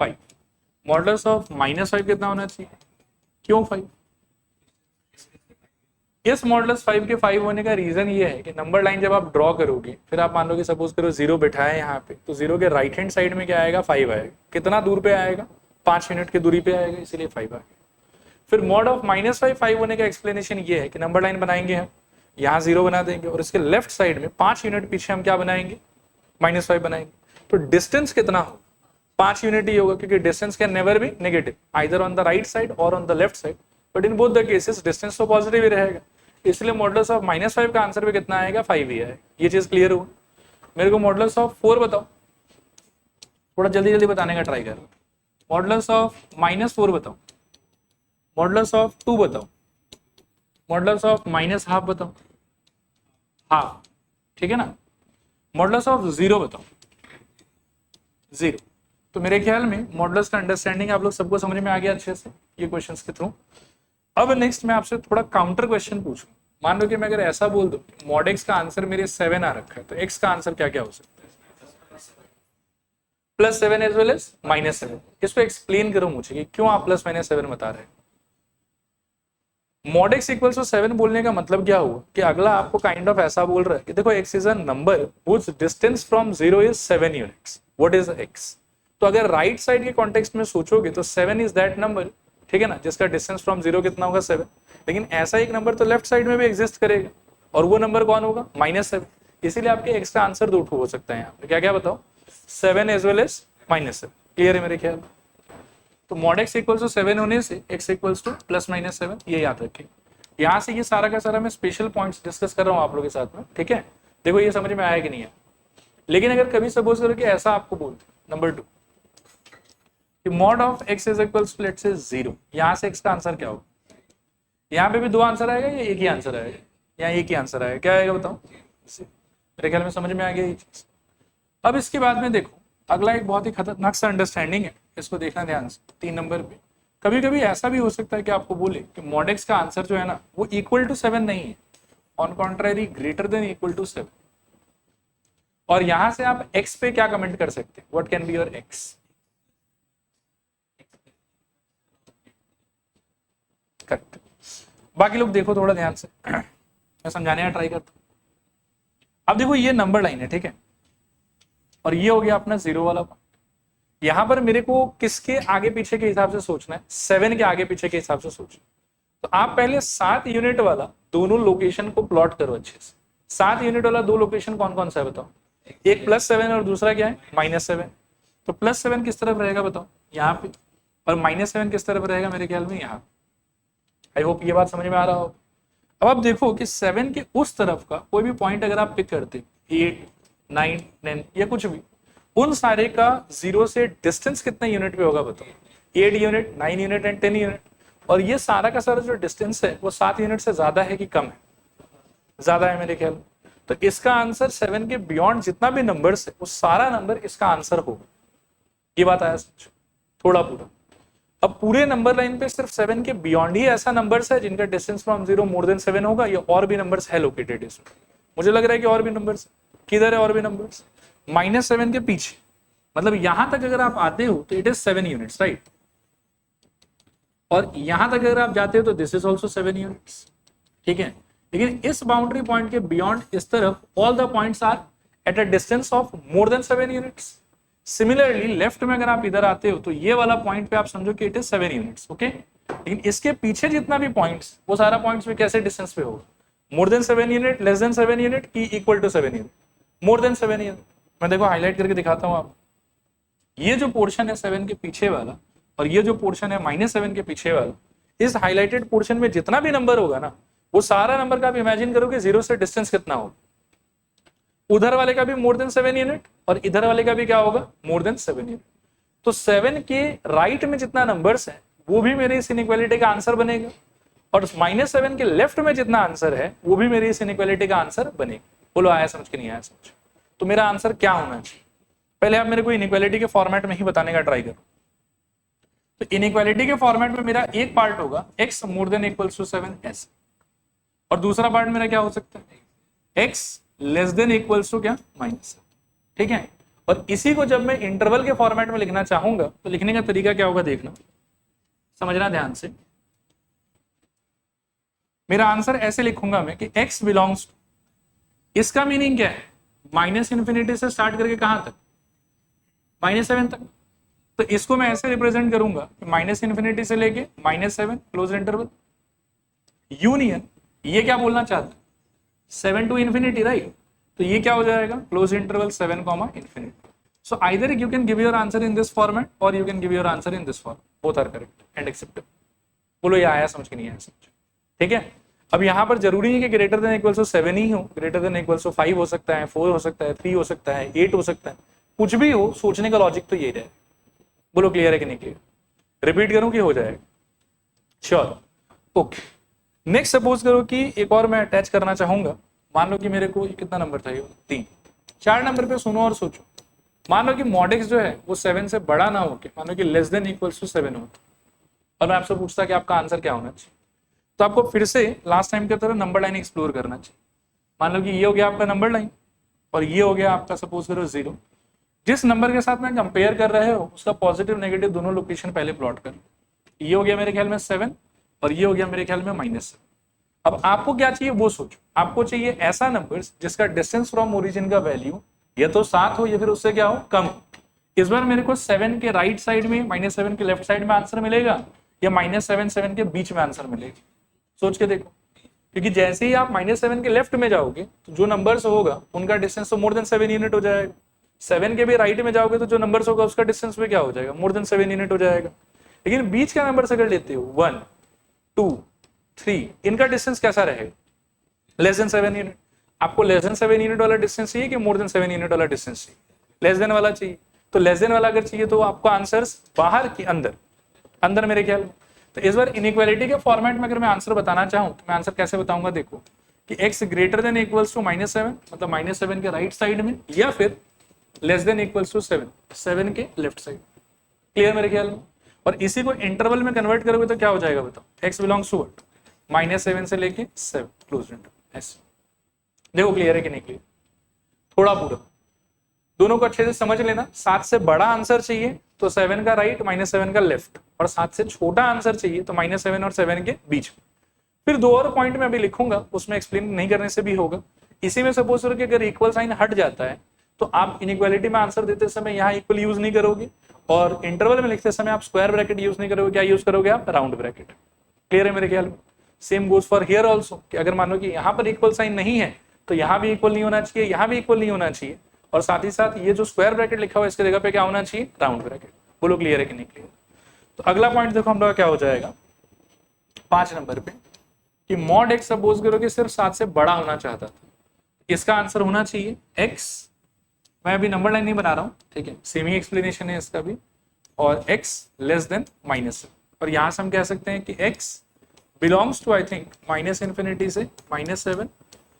5। मॉडुलस ऑफ -5 कितना होना चाहिए क्यों 5। इस मॉडुलस 5 के 5 होने का रीजन ये है कि नंबर लाइन जब आप ड्रॉ करोगे फिर आप मान लो कि सपोज करो 0 बिठाए यहाँ पे तो 0 के राइट हैंड साइड में क्या आएगा 5 आएगा। कितना दूर पे आएगा 5 यूनिट की दूरी पे आएगा इसीलिए 5 आएगा। फिर मॉड ऑफ -5 होने का एक्सप्लेनेशन ये है कि नंबर लाइन बनाएंगे हम यहाँ 0 बना देंगे और इसके लेफ्ट साइड में 5 यूनिट पीछे हम क्या बनाएंगे -5 बनाएंगे। तो डिस्टेंस कितना हो 5 यूनिट ही होगा क्योंकि distance can never be negative either on the right side और on the left side but in both the cases distance तो पॉजिटिव ही रहेगा। इसलिए मॉडुलस ऑफ -5 का आंसर भी कितना आएगा 5 ही आएगा। ये चीज क्लियर हुआ। मेरे को मॉडुलस ऑफ 4 बताओ थोड़ा जल्दी जल्दी बताने का ट्राई करो। मॉडुलस ऑफ -4 बताओ, मॉडुलस ऑफ 2 बताओ, मॉडुलस ऑफ -½ बताओ, हाफ, ठीक है ना। मॉडुलस ऑफ 0 बताओ, 0। तो मेरे ख्याल में मॉडुलस का अंडरस्टैंडिंग आप लोग सबको समझ में आ गया अच्छे से ये क्वेश्चंस के थ्रू। अब नेक्स्ट मैं आपसे थोड़ा काउंटर क्वेश्चन पूछूं। मान लो कि मैं अगर ऐसा बोल दूं मॉड एक्स का आंसर मेरे 7 आ रखा है, तो एक्स का आंसर क्या क्या हो सकता है? +7 एज वेल एज -7। इसको एक्सप्लेन करो मुझे कि क्यों आप +-7 बता रहे हैं। मॉड एक्स इक्वल्स टू 7 बोलने का मतलब क्या हुआ कि अगला आपको काइंड ऑफ ऐसा बोल रहा है कि देखो x is a number which distance from 0 is 7 units. What is x? तो अगर राइट साइड के कॉन्टेक्स्ट में सोचोगे तो 7 इज दैट नंबर, ठीक है ना, जिसका डिस्टेंस फ्रॉम 0 कितना होगा? 7। लेकिन ऐसा एक नंबर तो लेफ्ट साइड में भी एग्जिस्ट करेगा, और वो नंबर कौन होगा? -7। इसीलिए आपके एक्स का आंसर 2 हो सकता है यहाँ पे। क्या क्या बताओ? 7 एज वेल एज -7। क्लियर है मेरे ख्याल? तो मॉड एक्स इक्वल्स टू 7 होने से एक्स इक्वल्स टू +-7, ये याद रखें। यहाँ से ये सारा का सारा मैं स्पेशल पॉइंट्स डिस्कस कर रहा हूँ आप लोगों के साथ में, ठीक है। देखो ये समझ में आया कि नहीं है। लेकिन अगर कभी सपोज करो कि ऐसा आपको बोलते नंबर 2 कि mod of x is equals to let's say 0, यहाँ से एक्स का आंसर क्या होगा? यहाँ पे भी 2 आंसर आएगा या एक ही आंसर आएगा? यहाँ एक ही आंसर आएगा। क्या आएगा बताओ? मेरे ख्याल में समझ में आ गया ये चीज। अब इसके बाद में देखो अगला एक बहुत ही खतरनाक सा अंडरस्टैंडिंग है, इसको देखना ध्यान से। 3 नंबर पे कभी कभी ऐसा भी हो सकता है कि आपको बोले कि मॉड एक्स का आंसर जो है ना वो इक्वल टू 7 नहीं है, on contrary greater than equal to 7। और यहां से आप एक्स पे क्या कमेंट कर सकते हैं? What can be your x? Correct. बाकी लोग देखो थोड़ा ध्यान से, मैं समझाने का ट्राई करता हूं। अब देखो ये नंबर लाइन है, ठीक है, और ये हो गया अपना 0 वाला पॉइंट। यहां पर मेरे को किसके आगे पीछे के हिसाब से सोचना है? 7 के आगे पीछे के हिसाब से सोचना। तो आप पहले 7 यूनिट वाला दोनों लोकेशन को प्लॉट करो अच्छे से। 7 यूनिट वाला 2 लोकेशन कौन कौन सा है बताओ? एक +7 और दूसरा क्या है? -7। तो +7 किस तरफ रहेगा बताओ? यहाँ पे। और -7 किस तरफ रहेगा? मेरे ख्याल में यहाँ। आई होप ये बात समझ में आ रहा हो। अब आप देखो कि 7 के उस तरफ का कोई भी पॉइंट अगर आप पिक करते 8, 9, 10 या कुछ भी, उन सारे का 0 से डिस्टेंस कितने यूनिट पे होगा बताओ? 8 यूनिट, 9 यूनिट एंड 10 यूनिट। और ये सारा का सारा जो डिस्टेंस है वो 7 यूनिट से ज्यादा है कि कम है? ज्यादा है मेरे ख्याल। तो इसका आंसर 7 के बियॉन्ड जितना भी नंबर्स है वो सारा नंबर इसका आंसर होगा। ये बात आया समझ? थोड़ा पूरा। अब पूरे नंबर लाइन पे सिर्फ 7 के बियॉन्ड ही ऐसा नंबर्स है जिनका डिस्टेंस फ्रॉम 0 मोर देन 7 होगा, या और भी नंबर्स है लोकेटेड इसमें? मुझे लग रहा है कि और भी नंबर्स। किधर है और भी नंबर्स? -7 के पीछे, मतलब यहां तक अगर आप आते हो तो इट इज 7 यूनिट्स, राइट। और यहां तक अगर आप जाते हो तो दिस इज ऑल्सो 7 यूनिट्स, ठीक है। लेकिन इस बाउंड्री पॉइंट के बियॉन्ड इस तरफ all the points are at a distance of more than 7 units. Similarly left में अगर आप इधर आते हो तो ये वाला पॉइंट पे आप समझो कि इट इज 7 यूनिट्स, ओके। लेकिन इसके पीछे जितना भी पॉइंट्स, वो सारा पॉइंट्स में कैसे डिस्टेंस पे होगा? More than 7 unit, less than 7 unit की equal to 7 unit? More than 7 unit. मैं देखो हाईलाइट करके दिखाता हूं आप। ये जो पोर्शन है 7 के पीछे वाला, और ये जो पोर्शन है -7 के पीछे वाला, इस हाईलाइटेड पोर्शन में जितना भी नंबर होगा ना, वो सारा नंबर का आप इमेजिन करो कि 0 से डिस्टेंस कितना होगा। उधर वाले का भी मोर देन 7 यूनिट और इधर वाले का भी क्या होगा? More than 7 unit. तो 7 के राइट में जितना नंबर्स है वो भी मेरे इस इनइक्वालिटी का आंसर बनेगा, और -7 के लेफ्ट में जितना आंसर है वो भी मेरे इस इनइक्वालिटी का आंसर बनेगा। बोलो आया समझ के नहीं आया समझ? तो मेरा आंसर क्या होना चाहिए? पहले आप मेरे को इनइक्वालिटी के फॉर्मेट में ही बताने का ट्राई करो। तो इनइक्वालिटी के फॉर्मेट में मेरा एक पार्ट होगा x more than equals to 7 ऐसे, और दूसरा पार्ट मेरा क्या हो सकता है? x less than equals to क्या? -7, ठीक है। और इसी को जब मैं इंटरवल के फॉर्मेट में लिखना चाहूंगा तो लिखने का तरीका क्या होगा? देखना, समझना ध्यान से। मेरा आंसर ऐसे लिखूंगा मैं कि x बिलोंग्स टू, इसका मीनिंग क्या है? -∞ से स्टार्ट करके कहां तक? -7 तक। तो इसको मैं ऐसे रिप्रेजेंट करूंगा कि -∞ से लेके -7 क्लोज इंटरवल यूनियन, ये क्या बोलना चाहता है? 7 to infinity, राइट। तो ये क्या हो जाएगा? Close interval 7, ∞। So either you can give your answer in this format और you can give your answer in this format, both are correct and acceptable. बोलो ये आया समझ के नहीं आया समझ? ठीक है। अब यहाँ पर जरूरी है कि ग्रेटर देन इक्वल्स टू 7 ही हो, ग्रेटर देन इक्वल्स टू 5 हो सकता है, 4 हो सकता है, 3 हो सकता है, 8 हो सकता है, कुछ भी हो, सोचने का लॉजिक तो यही रहे। बोलो क्लियर है कि नहीं क्लियर? रिपीट करूं कि हो जाएगा? Sure, okay. नेक्स्ट सपोज करो कि एक और मैं अटैच करना चाहूंगा। मान लो कि मेरे को कितना नंबर था, ये 3। 4 नंबर पे सुनो और सोचो। मान लो कि mod x जो है वो 7 से बड़ा ना हो के, मान लो कि लेस देन इक्वल्स टू 7 हो, और मैं आपसे पूछता कि आपका आंसर क्या होना चाहिए, तो आपको फिर से लास्ट टाइम की तरह नंबर लाइन एक्सप्लोर करना चाहिए। मान लो कि ये हो गया आपका नंबर लाइन और ये हो गया आपका सपोज करो 0। जिस नंबर के साथ में कंपेयर कर रहे हो उसका पॉजिटिव नेगेटिव दोनों लोकेशन पहले प्लॉट कर। ये हो गया मेरे ख्याल में 7 और ये हो गया मेरे ख्याल में -7। अब आपको क्या चाहिए वो सोचो। आपको चाहिए ऐसा नंबर जिसका डिस्टेंस फ्रॉम ओरिजिन का वैल्यू या तो 7 हो या फिर उससे क्या हो, कम हो। इस बार मेरे को 7 के राइट साइड में, -7 के लेफ्ट साइड में आंसर मिलेगा या -7 7 के बीच में आंसर मिलेगा? सोच के देखो, क्योंकि जैसे ही आप -7 के लेफ्ट में जाओगे तो जो नंबर्स होगा उनका डिस्टेंस तो मोर देन 7 यूनिट हो जाएगा। 7 के भी राइट में जाओगे तो जो नंबर्स होगा उसका डिस्टेंस भी क्या हो जाएगा, मोर देन 7 यूनिट हो जाएगा। लेकिन बीच का नंबर अगर लेते हो 1 2 3, इनका डिस्टेंस कैसा रहेगा, लेस देन 7 यूनिट। आपको लेस देन 7 यूनिट वाला डिस्टेंस चाहिए कि मोर देन 7 यूनिट वाला डिस्टेंस चाहिए? लेस देन वाला चाहिए। तो लेस देन वाला अगर चाहिए तो आपका आंसर बाहर की अंदर, अंदर मेरे ख्याल में। तो इस बार इनइक्वालिटी के फॉर्मेट में अगर मैं आंसर बताना चाहूं तो मैं आंसर कैसे बताऊंगा, देखो कि x greater than equals to -7, मतलब -7 के राइट साइड में, या फिर लेस देन इक्वल्स टू 7, 7 के लेफ्ट साइड। क्लियर मेरे ख्याल में? और इसी को इंटरवल में कन्वर्ट करोगे तो क्या हो जाएगा बताओ, x बिलोंग्स टू व्हाट, -7 से लेके 7 क्लोज इंटरवल ऐसे। देखो क्लियर है कि नहीं क्लियर? थोड़ा पूरा दोनों को अच्छे से समझ लेना। 7 से बड़ा आंसर चाहिए तो 7 का राइट, -7 का लेफ्ट, और 7 से छोटा आंसर चाहिए तो -7 और 7 के बीच में। फिर 2 और पॉइंट में अभी लिखूंगा, उसमें एक्सप्लेन नहीं करने से भी होगा। इसी में सपोज करो कि अगर इक्वल साइन हट जाता है तो आप इनइक्वालिटी में आंसर देते समय यहाँ इक्वल यूज नहीं करोगे, और इंटरवल में लिखते समय आप स्क्वायर ब्रैकेट यूज नहीं करोगे। क्या यूज करोगे आप? Round bracket. क्लियर है मेरे ख्याल में? Same goes for here also, कि अगर मान लो कि यहाँ पर इक्वल साइन नहीं है तो यहाँ भी इक्वल नहीं होना चाहिए, यहाँ भी इक्वल नहीं होना चाहिए, और साथ ही साथ ये जो स्क्वायर ब्रैकेट लिखा हुआ है इसके जगह पे क्या होना चाहिए, राउंड ब्रैकेट। बोलो क्लियर है कि नहीं क्लियर? तो अगला पॉइंट देखो हम लोग क्या हो जाएगा 5 नंबर पे, कि mod x सपोज करो कि सिर्फ 7 से बड़ा होना चाहता था। इसका आंसर होना चाहिए x, मैं अभी नंबर लाइन नहीं बना रहा हूं, ठीक है, सेमी एक्सप्लेनेशन है इसका भी, और x लेस देन -7। और यहां से हम कह सकते हैं कि x belongs to I think -∞ से -7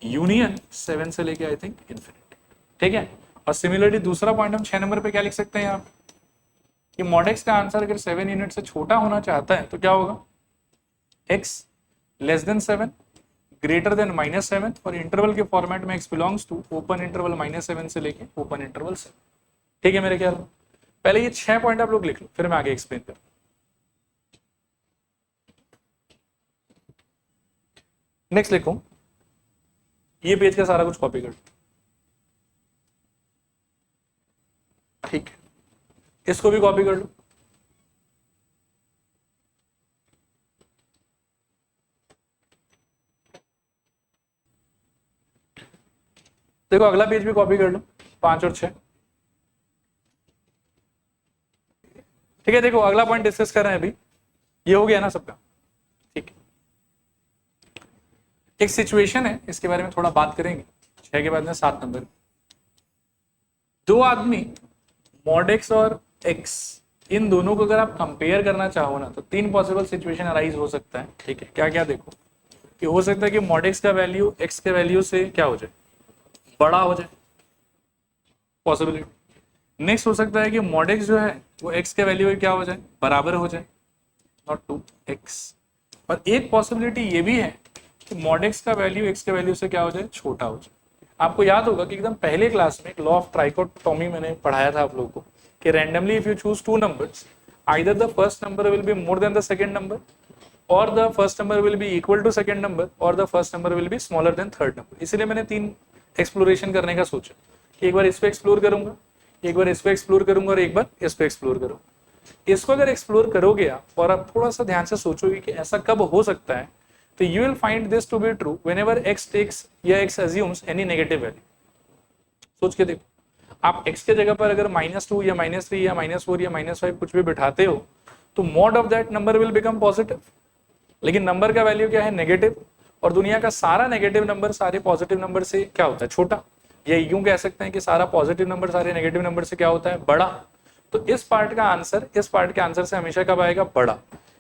यूनियन 7 से लेके आई थिंक इन्फिनिटी, ठीक है। और सिमिलरली दूसरा पॉइंट हम 6 नंबर पे क्या लिख सकते हैं यहाँ पे, कि mod x का आंसर अगर 7 यूनिट से छोटा होना चाहता है तो क्या होगा, x less than 7 greater than -7, और इंटरवल के फॉर्मेट में x belongs to open interval -7 से लेके ओपन इंटरवल 7। ठीक है मेरे ख्याल में? पहले ये 6 पॉइंट आप लोग लिख लो, फिर मैं आगे एक्सप्लेन करूँ। नेक्स्ट लिखो, ये पेज का सारा कुछ कॉपी कर लो, ठीक है, इसको भी कॉपी कर लो। देखो अगला पेज भी कॉपी कर लो, 5 और 6, ठीक है। देखो अगला पॉइंट डिस्कस कर रहे हैं अभी, ये हो गया ना सबका, ठीक है। एक सिचुएशन है, इसके बारे में थोड़ा बात करेंगे 6 के बाद में 7 नंबर। 2 आदमी mod x और x, इन दोनों को अगर आप कंपेयर करना चाहो ना तो 3 पॉसिबल सिचुएशन अराइज हो सकता है, ठीक है। क्या क्या देखो, कि हो सकता है कि mod x का वैल्यू x के वैल्यू से क्या हो जाए, बड़ा हो जाए, पॉसिबिलिटी। नेक्स्ट हो सकता है कि mod x जो है वो x के वैल्यू क्या हो जाए, बराबर हो जाए, नॉट टू x। और एक पॉसिबिलिटी ये भी है कि mod x का वैल्यू x के वैल्यू से क्या हो जाए, छोटा हो जाए। आपको याद होगा कि एकदम पहले क्लास में एक लॉ ऑफ ट्राइकोटोमी मैंने पढ़ाया था आप लोगों को, कि randomly if you choose 2 numbers, either the first number will be more than the second number, और the first number will be equal to second number, और the first number will be smaller than third number. इसलिए मैंने 3 exploration करने का सोचा, कि एक बार इस पे एक्सप्लोर करूंगा, एक बार इस पे एक्सप्लोर करूंगा, और एक बार इस पे एक्सप्लोर करूंगा। इसको अगर एक्सप्लोर करोगे आप, और आप थोड़ा सा ध्यान से सोचोगे कि ऐसा कब हो सकता है, तो you will find this to be true whenever x takes या x assumes any negative value. सोच के देखो, आप x के जगह पर अगर -2 या -3 या -4 या -5 कुछ भी बिठाते हो तो mod of that number will become positive. लेकिन नंबर का वैल्यू क्या है, नेगेटिव, और दुनिया का सारा नेगेटिव नंबर सारे पॉजिटिव नंबर से क्या होता है, छोटा। या यूं कह सकते हैं कि सारा पॉजिटिव नंबर सारे नेगेटिव नंबर से क्या होता है, बड़ा। तो इस पार्ट का आंसर इस पार्ट के आंसर से हमेशा कब आएगा, बड़ा।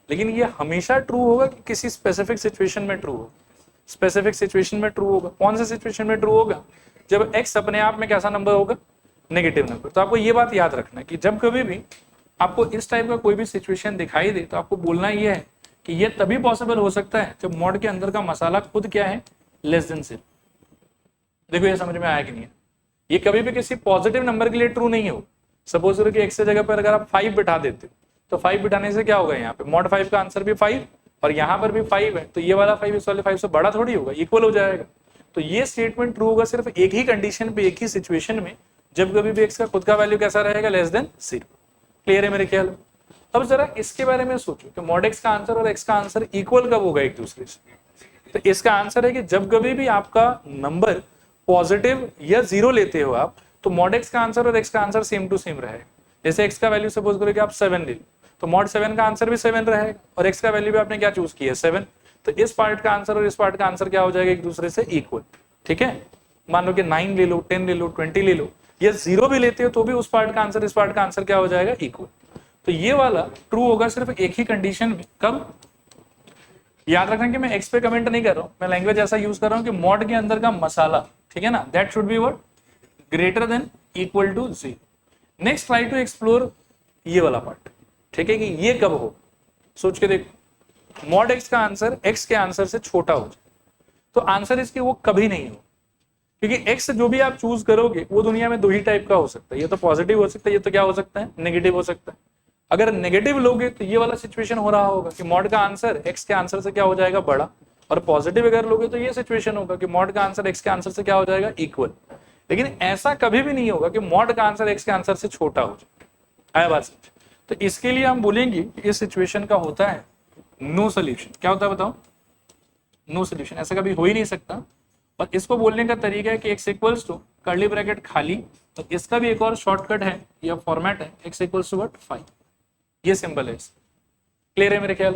लेकिन ये हमेशा ट्रू होगा कि किसी स्पेसिफिक सिचुएशन में ट्रू होगा, स्पेसिफिक सिचुएशन में ट्रू होगा। कौन सी सिचुएशन में ट्रू होगा, जब x अपने आप में कैसा नंबर होगा, नेगेटिव नंबर। तो आपको ये बात याद रखना है कि जब कभी भी आपको इस टाइप का कोई भी सिचुएशन दिखाई दे तो आपको बोलना ये है कि ये तभी पॉसिबल हो सकता है जब मॉड के अंदर का मसाला खुद क्या है, लेस देन 0। देखो ये समझ में आया कि नहीं है, ये कभी भी किसी पॉजिटिव नंबर के लिए ट्रू नहीं हो। सपोज करो कि x की जगह पर अगर आप 5 बिठा देते हो तो 5 बिठाने से क्या होगा, यहाँ पे मॉड 5 का आंसर भी 5 और यहाँ पर भी 5 है, तो ये वाला 5 इस वाले 5 से बड़ा थोड़ी होगा, इक्वल हो जाएगा। तो ये स्टेटमेंट ट्रू होगा सिर्फ एक ही कंडीशन पे, एक ही सिचुएशन में, जब कभी भी x का खुद का वैल्यू कैसा रहेगा, लेस देन 0। क्लियर है मेरे ख्याल। अब जरा इसके बारे में सोचो कि मॉड x का आंसर और x का आंसर इक्वल कब होगा एक दूसरे से। तो इसका आंसर है कि जब कभी भी आपका नंबर पॉजिटिव या 0 लेते हो आप, तो मॉड x का आंसर और x का आंसर सेम टू सेम रहेगा। जैसे x का वैल्यू सपोज करो कि आप 7 ले लो, तो मॉड 7 का आंसर भी 7 रहेगा और x का वैल्यू भी आपने क्या चूज किया, 7। तो इस पार्ट का आंसर और इस पार्ट का आंसर क्या हो जाएगा, एक दूसरे से इक्वल। ठीक है, मान लो कि 9 ले लो, 10 ले लो, 20 ले लो, या 0 भी लेते हो तो भी उस पार्ट का आंसर इस पार्ट का आंसर क्या हो जाएगा, इक्वल। तो ये वाला ट्रू होगा सिर्फ एक ही कंडीशन में, कब। याद रखना कि मैं x पे कमेंट नहीं कर रहा हूं, मैं लैंग्वेज ऐसा यूज कर रहा हूं कि मॉड के अंदर का मसाला, ठीक है ना, that should be what, greater than equal to 0। Next try to explore ये वाला पार्ट, ठीक है, कि ये कब हो। सोच के देखो, मॉड x का आंसर x के आंसर से छोटा हो जाए तो आंसर इसकी वो कभी नहीं हो, क्योंकि x जो भी आप चूज करोगे वो दुनिया में 2 ही टाइप का हो सकता है, ये तो पॉजिटिव हो सकता है, ये तो क्या हो सकता है, नेगेटिव हो सकता है। अगर नेगेटिव लोगे तो ये वाला सिचुएशन हो रहा होगा कि मॉड का आंसर x के आंसर से क्या हो जाएगा, बड़ा। और पॉजिटिव अगर लोगे तो ये सिचुएशन होगा कि मॉड का आंसर x के आंसर से क्या हो जाएगा, इक्वल। लेकिन ऐसा कभी भी नहीं होगा कि मॉड का आंसर x के आंसर से छोटा हो जाए। आया बात समझ। तो इसके लिए हम बोलेंगे कि इस सिचुएशन का होता है नो सोल्यूशन। क्या होता है बताओ, नो सोल्यूशन, ऐसा कभी हो ही नहीं सकता। और इसको बोलने का तरीका है कि x equals to curly bracket खाली, तो इसका भी एक और शॉर्टकट है या फॉर्मेट है, x इक्वल्स टू व्हाट, 5। ये सिंपल है। क्लियर है मेरे ख्याल,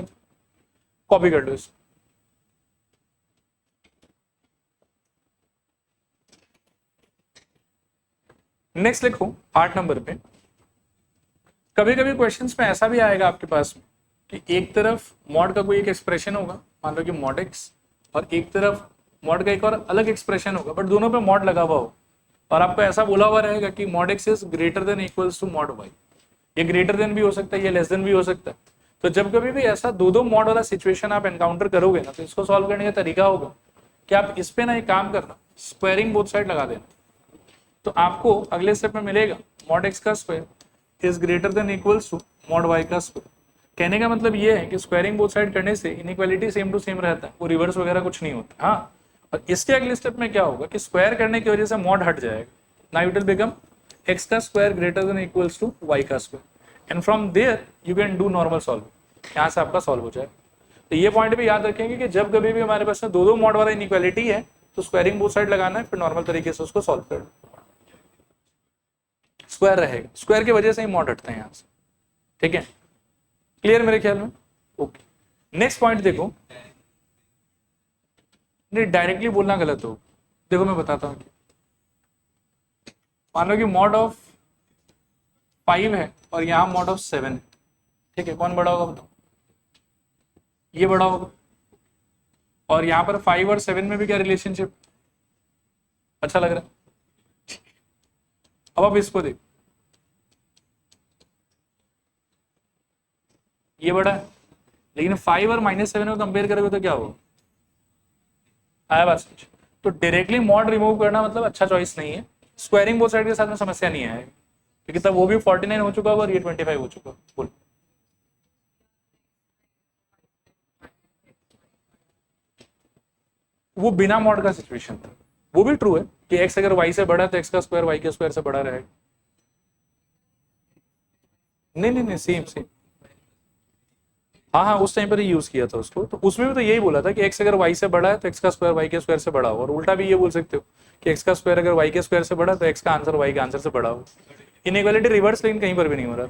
कॉपी कर लो इसको। नेक्स्ट लिखो 8 नंबर पे। कभी कभी क्वेश्चंस में ऐसा भी आएगा आपके पास में कि एक तरफ मॉड का कोई एक एक्सप्रेशन होगा, मान लो कि मॉड x, और एक तरफ मॉड का एक और अलग एक्सप्रेशन होगा, बट दोनों पे मॉड लगा हुआ हो, और आपको ऐसा बोला हुआ रहेगा कि mod x is greater than equals to mod y। ये ग्रेटर देन भी हो सकता है, ये लेस देन भी हो सकता है। तो जब कभी भी ऐसा दो मॉड वाला सिचुएशन आप एनकाउंटर करोगे ना, तो इसको सॉल्व करने का तरीका होगा कि आप इस पे ना एक काम करना, स्क्वायरिंग बोथ साइड लगा देना। तो आपको अगले स्टेप में मिलेगा मॉड x का square is greater than equals to mod y का स्क्वायर। कहने का मतलब ये है कि स्क्वायरिंग बोथ साइड करने से इनइक्वालिटी सेम टू सेम रहता है, वो रिवर्स वगैरह कुछ नहीं होता। हाँ, और इसके अगले स्टेप में क्या होगा कि स्क्वायर करने की वजह से मॉड हट जाएगा, now it will become x का square greater than equals to y का square, and from there you can do normal solve. यहाँ से आपका सॉल्व हो जाएगा। तो ये पॉइंट भी याद रखेंगे कि जब कभी भी हमारे पास में दो मॉड वाला इनइक्वालिटी है तो स्क्वायरिंग बोथ साइड लगाना है, फिर नॉर्मल तरीके से उसको सॉल्व कर लो, स्क्वायर रहेगा, स्क्वायर की वजह से ही मॉड हटते हैं यहाँ से। ठीक है, क्लियर मेरे ख्याल में। ओके, नेक्स्ट पॉइंट देखो, नहीं डायरेक्टली बोलना गलत हो। देखो मैं बताता हूँ, मान लो कि मॉड ऑफ 5 है और यहाँ मॉड ऑफ 7 है, ठीक है, कौन बड़ा होगा बताओ, ये बड़ा होगा। और यहाँ पर 5 और 7 में भी क्या रिलेशनशिप, अच्छा लग रहा है। अब आप इसको देखो, ये बड़ा है, लेकिन 5 और -7 को कंपेयर करोगे तो क्या होगा, आया बात समझ। तो डायरेक्टली मॉड रिमूव करना मतलब अच्छा चॉइस नहीं है। स्क्वायरिंग बोथ साइड के साथ में समस्या नहीं आएगी, क्योंकि तब वो भी 49 हो चुका होगा और ये 25 हो चुका। बोल, वो बिना मॉड का सिचुएशन था, वो भी ट्रू है कि x अगर y से बड़ा है तो x का स्क्वायर y के स्क्वायर से बड़ा रहेगा। नहीं सेम सेम, हाँ उस टाइम पर ही यूज किया था उसको। तो उसमें भी तो यही बोला था कि x अगर y से बड़ा है तो x का स्क्वायर y के स्क्वायर से बड़ा हो, और उल्टा भी ये बोल सकते हो कि x का स्क्वायर अगर y के स्क्वायर से बड़ा है तो x का आंसर y के आंसर से बड़ा हो। इनइक्वालिटी रिवर्स लेकिन कहीं पर भी नहीं हो रहा।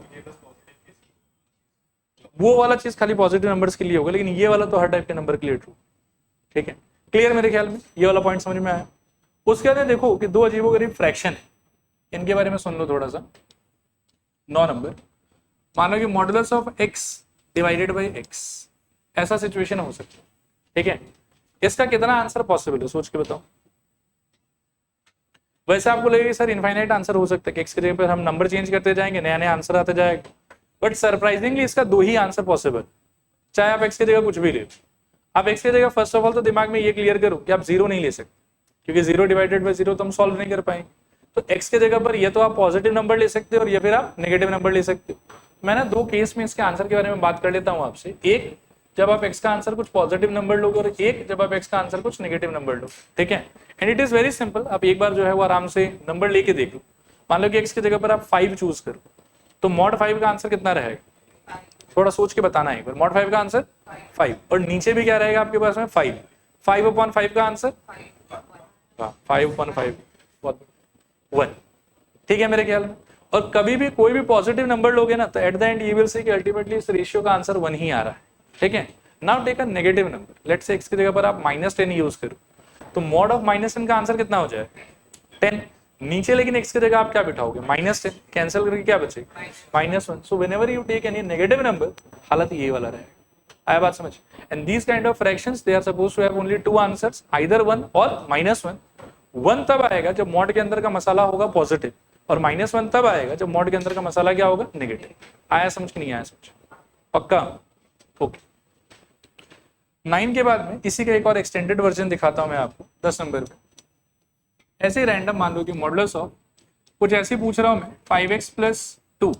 वो वाला चीज खाली पॉजिटिव नंबर्स के लिए होगा, लेकिन ये वाला तो हर टाइप के नंबर के लिए ट्रू। ठीक है, क्लियर मेरे ख्याल में, ये वाला पॉइंट समझ में आया। उसके अंदर देखो कि दो अजीबोगरीब फ्रैक्शन है, इनके बारे में सुन लो थोड़ा सा। 9 नंबर, मान लो कि modulus of x divided by x, ऐसा सिचुएशन हो सकता है, ठीक है। इसका कितना आंसर पॉसिबल है सोच के बताओ। वैसे आपको लगेगा सर इनफाइनाइट आंसर हो सकता है कि x की जगह पर हम नंबर चेंज करते जाएंगे, नया नया आंसर आता जाएगा, बट सरप्राइजिंगली इसका दो ही आंसर पॉसिबल, चाहे आप x की जगह कुछ भी ले। आप x की जगह फर्स्ट ऑफ ऑल तो दिमाग में ये क्लियर करो कि आप जीरो नहीं ले सकते, क्योंकि जीरो डिवाइडेड बाई जीरो तो हम सॉल्व नहीं कर पाएंगे। तो x के जगह पर ये तो आप पॉजिटिव नंबर ले सकते हो और या फिर आप नेगेटिव नंबर ले सकते हो। मैं ना दो केस में इसके आंसर के बारे में बात कर लेता हूं आपसे, एक जब आप x का आंसर कुछ पॉजिटिव नंबर लोगे और एक जब आप x का आंसर कुछ नेगेटिव नंबर लो, ठीक है। And it is very simple, आप एक बार जो है वो आराम से नंबर लेके देख लो। मान लो कि x की जगह पर आप 5 चूज करो, तो मॉड 5 का आंसर कितना रहेगा, थोड़ा सोच के बताना है एक बार। मॉड 5 का आंसर 5, और नीचे भी क्या रहेगा आपके पास में 5, 5/5 का आंसर 5/5 1, ठीक है मेरे ख्याल में। और कभी भी कोई भी पॉजिटिव नंबर लोगे ना तो at the end you will see कि अल्टीमेटली इस रेशियो का आंसर 1 ही आ रहा है, ठीक है। Now take a negative number, let's say x की जगह पर आप -10 यूज करो, तो मॉड ऑफ -10 का आंसर कितना हो जाएगा 10 नीचे, लेकिन x की जगह आप क्या बिठाओगे -10, कैंसिल करके क्या बचेगा -1। So whenever you take any negative number, हालत ये वाला रहेगा। आया बात समझ। And this kind of fractions they are supposed to have only 2 answers, either 1 और -1। 1 तब आएगा जब मॉड के अंदर का मसाला होगा पॉजिटिव, और -1 तब आएगा जब मॉड के अंदर का मसाला क्या होगा नेगेटिव। आया समझ कि नहीं आया समझ, पक्का, ओके। 9 के बाद में इसी का एक और एक्सटेंडेड वर्जन दिखाता हूं मैं आपको 10 नंबर पे। ऐसे ही रैंडम मान लो कि मॉडुलस ऑफ कुछ ऐसी पूछ रहा हूं मैं 5x + 2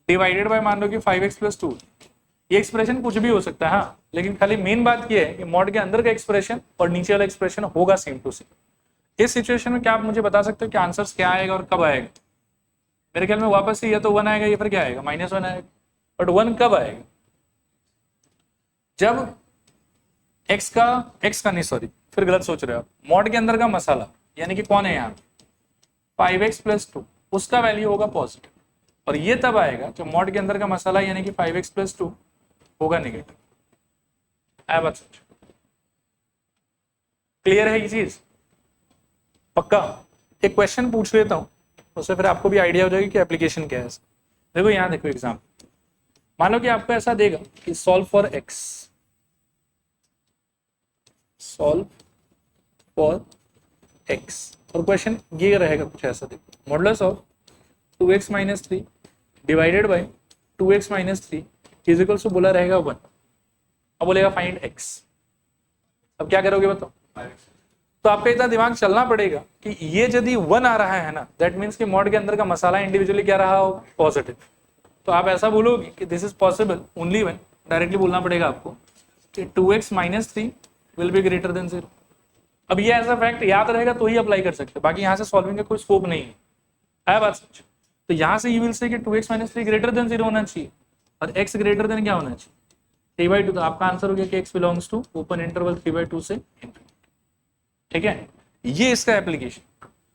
डिवाइडेड बाय मान लो कि 5x + 2, ये एक्सप्रेशन कुछ भी हो सकता है हाँ, लेकिन खाली मेन बात ये है कि मॉड के अंदर का एक्सप्रेशन और नीचे वाला एक्सप्रेशन होगा सेम टू सेम। इस सिचुएशन में क्या आप मुझे बता सकते हो कि आंसर्स क्या आएगा और कब आएगा। मेरे ख्याल में वापस से या तो 1 आएगा या फिर क्या आएगा -1 आएगा, बट 1 कब आएगा जब x का नहीं सॉरी फिर गलत सोच रहे हो आप, मॉड के अंदर का मसाला यानी कि कौन है यहाँ 5x + 2 उसका वैल्यू होगा पॉजिटिव, और ये तब आएगा जब मॉड के अंदर का मसाला यानी कि 5x + 2 होगा नेगेटिव। आया बात समझ, क्लियर है ये चीज, पक्का। एक क्वेश्चन पूछ लेता हूं, उससे फिर आपको भी आइडिया हो जाएगी कि एप्लीकेशन क्या है। देखो यहाँ देखो एग्जाम, मान लो कि आपको ऐसा देगा कि solve for x, solve for x, और क्वेश्चन ये रहेगा कुछ ऐसा, देखो modulus of 2x - 3 divided by 2x - 3 is equal to बोला रहेगा 1। अब बोलेगा फाइंड x, अब क्या करोगे बताओ। तो आपका इतना दिमाग चलना पड़ेगा कि ये यदि 1 आ रहा है ना, दैट मीन्स कि मॉड के अंदर का मसाला इंडिविजुअली क्या रहा हो पॉजिटिव। तो आप ऐसा बोलोगे कि this is possible only when, directly बोलना पड़ेगा आपको कि 2x - 3 will be greater then 0। अब ये ऐसा फैक्ट याद रहेगा तो ही अप्लाई कर सकते, बाकी यहाँ से सॉल्विंग का कोई स्कोप नहीं है। आया बात समझ। तो यहाँ से यू विल से कि 2x - 3 ग्रेटर देन 0 होना चाहिए और x ग्रेटर देन क्या होना चाहिए 3/2। तो आपका आंसर हो गया कि x belongs to open interval 3/2 से इंफिनिटी, ठीक है। ये इसका एप्लीकेशन।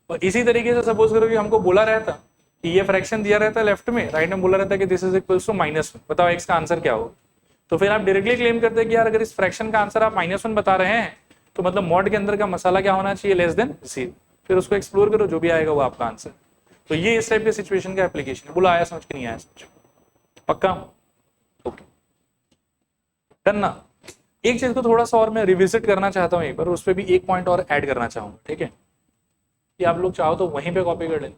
और इसी तरीके से सपोज करो कि हमको बोला रहता कि ये फ्रैक्शन दिया रहता है लेफ्ट में, राइट में बोला रहता है कि दिस इज इक्वल्स टू -1, बताओ x का आंसर क्या होगा। तो फिर आप डायरेक्टली क्लेम करते हैं कि यार अगर इस फ्रैक्शन का आंसर आप -1 बता रहे हैं तो मतलब मॉड के अंदर का मसाला क्या होना चाहिए लेस देन 0। फिर उसको एक्सप्लोर करो, जो भी आएगा वो आपका आंसर। तो ये इस टाइप के सिचुएशन का एप्लीकेशन है। बोला आया समझ के नहीं आया समझ, पक्का, ओके। करना एक चीज को थोड़ा सा और मैं रिविजिट करना चाहता हूँ एक बार, उस पर भी एक पॉइंट और ऐड करना चाहूंगा, ठीक है। कि आप लोग चाहो तो वहीं पे कॉपी कर लें।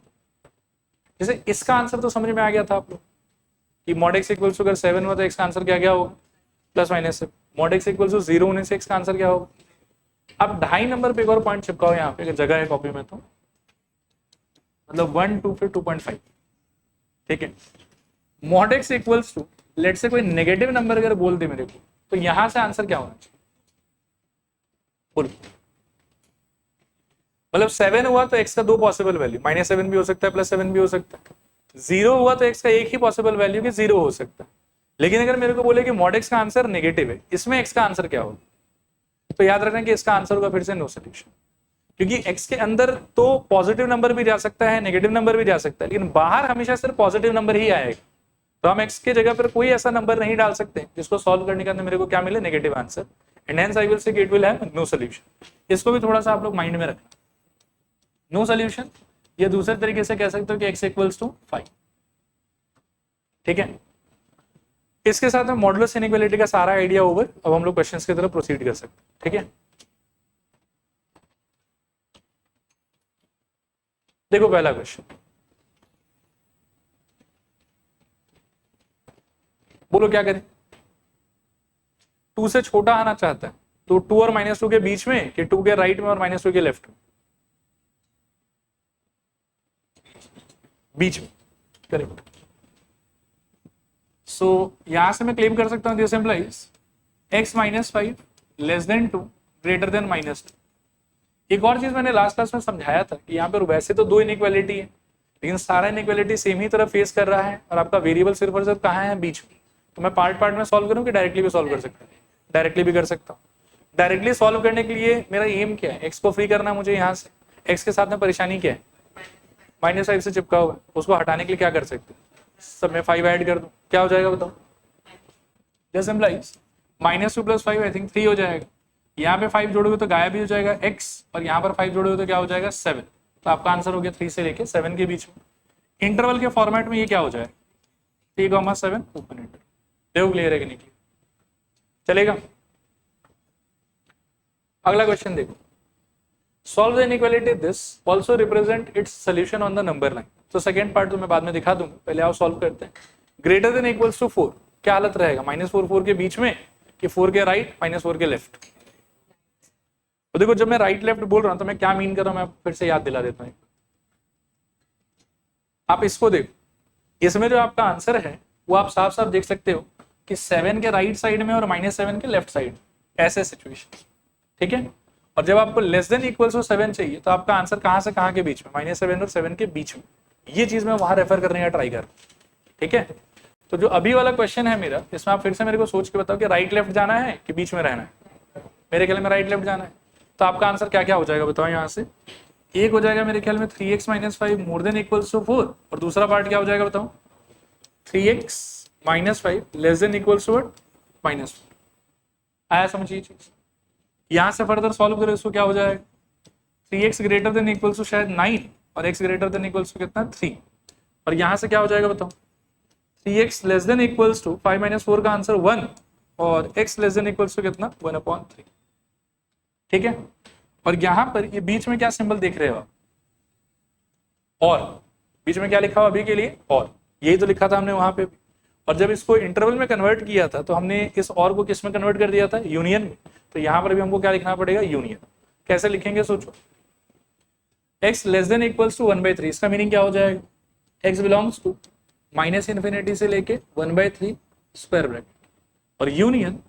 जैसे इसका आंसर तो समझ में आ गया था आप लोग कि मॉड x इक्वल्स टू अगर 7 हुआ तो x का आंसर क्या क्या होगा +- मॉड x इक्वल्स टू 0 होने से x का आंसर क्या होगा। अब 2.5 नंबर पे एक और पॉइंट चिपकाओ यहाँ पे, अगर जगह है कॉपी में तो, मतलब 1 2 फिर 2.5, ठीक है। Mod x equals to let say कोई नेगेटिव नंबर अगर बोल दे मेरे को, तो यहां से आंसर क्या होना चाहिए बोलो। मतलब 7 हुआ तो x का 2 पॉसिबल वैल्यू, -7 भी हो सकता है +7 भी हो सकता है। 0 हुआ तो x का एक ही पॉसिबल वैल्यू कि 0 हो सकता है। लेकिन अगर मेरे को बोले कि मॉड x का आंसर नेगेटिव है, इसमें x का आंसर क्या होगा, तो याद रखना कि इसका आंसर होगा फिर से नो सोल्यूशन, क्योंकि x के अंदर तो पॉजिटिव नंबर भी जा सकता है, नेगेटिव नंबर भी जा सकता है, लेकिन बाहर हमेशा सिर्फ पॉजिटिव नंबर ही आएगा। तो हम x के जगह पर कोई ऐसा नंबर नहीं डाल सकते जिसको सॉल्व करने के अंदर मेरे को क्या मिले negative answer, and hence I will say it will have no solution. इसको भी थोड़ा सा आप लोग माइंड में रखना। नो सोल्यूशन, या दूसरे तरीके से कह सकते हो कि x इक्वल्स टू 5। ठीक है, इसके साथ में मॉडुलस इनइक्वालिटी का सारा आइडिया ओवर। अब हम लोग क्वेश्चंस की तरफ प्रोसीड कर सकते हैं। ठीक है, देखो पहला क्वेश्चन, बोलो क्या करें। 2 से छोटा आना चाहता है तो 2 और -2 के बीच में कि 2 के राइट में और -2 के लेफ्ट में? बीच में, करेक्ट। सो यहां से मैं क्लेम कर सकता हूं this implies x -5 less than 2 greater than -2। एक और चीज मैंने लास्ट क्लास में समझाया था कि यहाँ पर वैसे तो 2 इनइक्वालिटी है, लेकिन सारा इनइक्वालिटी सेम ही तरफ फेस कर रहा है और आपका वेरिएबल सिर्फ और सिर्फ कहाँ है? बीच में। तो मैं पार्ट पार्ट में सॉल्व करूँ कि डायरेक्टली भी सॉल्व कर सकता हूँ? डायरेक्टली भी कर सकता हूँ। डायरेक्टली सॉल्व करने के लिए मेरा एम क्या है? एक्स को फ्री करना मुझे यहाँ से। एक्स के साथ में परेशानी क्या है? -5 से चिपका हुआ है, उसको हटाने के लिए क्या कर सकते हैं? सब में 5 ऐड कर दूं, क्या हो जाएगा बताओ? दिस इंप्लाइज -2 + 5 आई थिंक 3 हो जाएगा। यहाँ पे 5 जोड़ोगे तो गायब भी हो जाएगा x, और यहाँ पर 5 जोड़ोगे तो क्या हो जाएगा? 7। तो आपका आंसर हो गया 3 से लेके 7 के बीच में। इंटरवल के फॉर्मेट में ये क्या हो जाएगा? 3,7 ओपन इंटरवल। देखो क्लियर है कि नहीं? चलेगा। अगला क्वेश्चन देखो, solve the inequality this also represent its solution on the number line. तो सेकेंड पार्ट तो मैं बाद में दिखा दूंगा, पहले आओ सॉल्व करते हैं। ग्रेटर देन इक्वल्स टू 4, क्या हालत रहेगा? -4 4 के बीच में कि 4 के राइट -4 के लेफ्ट? तो देखो जब मैं राइट लेफ्ट बोल रहा हूं तो मैं क्या मीन कर रहा हूं, मैं फिर से याद दिला देता हूं। आप इसको देखो, इसमें जो आपका आंसर है वो आप साफ साफ देख सकते हो कि 7 के राइट साइड में और -7 के लेफ्ट साइड, ऐसे सिचुएशन। ठीक है, और जब आपको लेस देन इक्वल्स टू 7 चाहिए तो आपका आंसर कहां से कहां के बीच में? -7 और 7 के बीच में। ये चीज मैं वहां रेफर करने का ट्राई कर रहा हूं। ठीक है, तो जो अभी वाला क्वेश्चन है मेरा, इसमें आप फिर से मेरे को सोच के बताओ कि राइट लेफ्ट जाना है कि बीच में रहना है? मेरे ख्याल में राइट लेफ्ट जाना है। तो आपका आंसर क्या क्या हो जाएगा बताओ? यहाँ से एक हो जाएगा मेरे ख्याल में 3x - 5 more than equals to 4, और दूसरा पार्ट क्या हो जाएगा बताओ? 3x - 5 less than equals to -4। आया समझ ये चीज? यहां से फर्दर सॉल्व करो इसको, क्या हो जाएगा? 3x greater than equals to शायद 9 और x greater than equals to कितना? 3। और यहां से क्या हो जाएगा बताओ? 3x less than equals to 5 - 4 का आंसर 1, और x less than equals to कितना? 1/3। ठीक है, और यहां पर ये बीच में क्या सिंबल देख रहे हो आप? और बीच में क्या लिखा हुआ अभी के लिए? और यही तो लिखा था हमने वहां पे भी। और जब इसको इंटरवल में कन्वर्ट किया था तो हमने इस और को किस में कन्वर्ट कर दिया था? यूनियन में। तो यहां पर भी हमको क्या लिखना पड़ेगा? यूनियन। कैसे लिखेंगे सोचो? x less than equals to 1/3, इसका मीनिंग क्या हो जाएगा? x बिलोंग्स टू -∞ से लेके 1/3 स्क्वायर ब्रैकेट, और यूनियन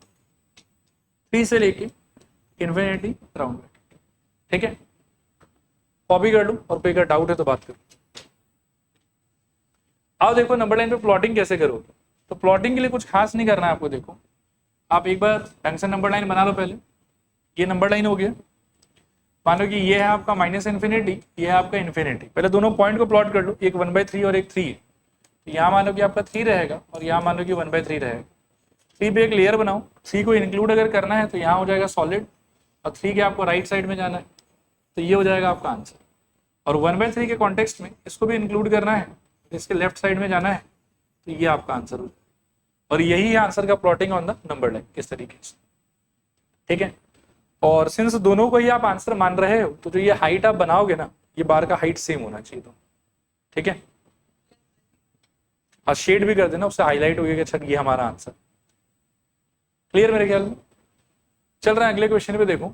3 से लेके इन्फिनिटी राउंड ब्रैकेट। ठीक है, कॉपी कर लूं, और कोई का डाउट है तो बात करो। आओ देखो नंबर लाइन पे प्लॉटिंग कैसे करोगे। तो प्लॉटिंग के लिए कुछ खास नहीं करना है आपको। देखो आप एक बार ढंग से नंबर लाइन बना लो। पहले ये नंबर लाइन हो गया, मान लो कि ये है आपका -∞, ये है आपका इन्फिनिटी। पहले दोनों पॉइंट को प्लॉट कर लो, एक 1/3 और एक 3 है। तो यहाँ मान लो कि आपका 3 रहेगा और यहाँ मान लो कि 1/3 रहेगा। 3 पे एक लेयर बनाओ, 3 को इंक्लूड अगर करना है तो यहाँ हो जाएगा सॉलिड, और 3 के आपको राइट साइड में जाना है तो ये हो जाएगा आपका आंसर। और 1/3 के कॉन्टेक्स्ट में इसको भी इंक्लूड करना है, इसके लेफ्ट साइड में जाना है तो ये आपका आंसर हो। और यही है आंसर का plotting on the number line, इस तरीके से। ठीक है, और सिंस दोनों को ही आप आंसर मान रहे हो तो जो ये हाइट आप बनाओगे ना, ये बार का हाइट सेम होना चाहिए। तो ठीक है, हाँ शेड भी कर देना, उससे हाईलाइट हो गया कि अच्छा ये हमारा आंसर। क्लियर मेरे ख्याल में? चल रहा है अगले क्वेश्चन पे। देखो,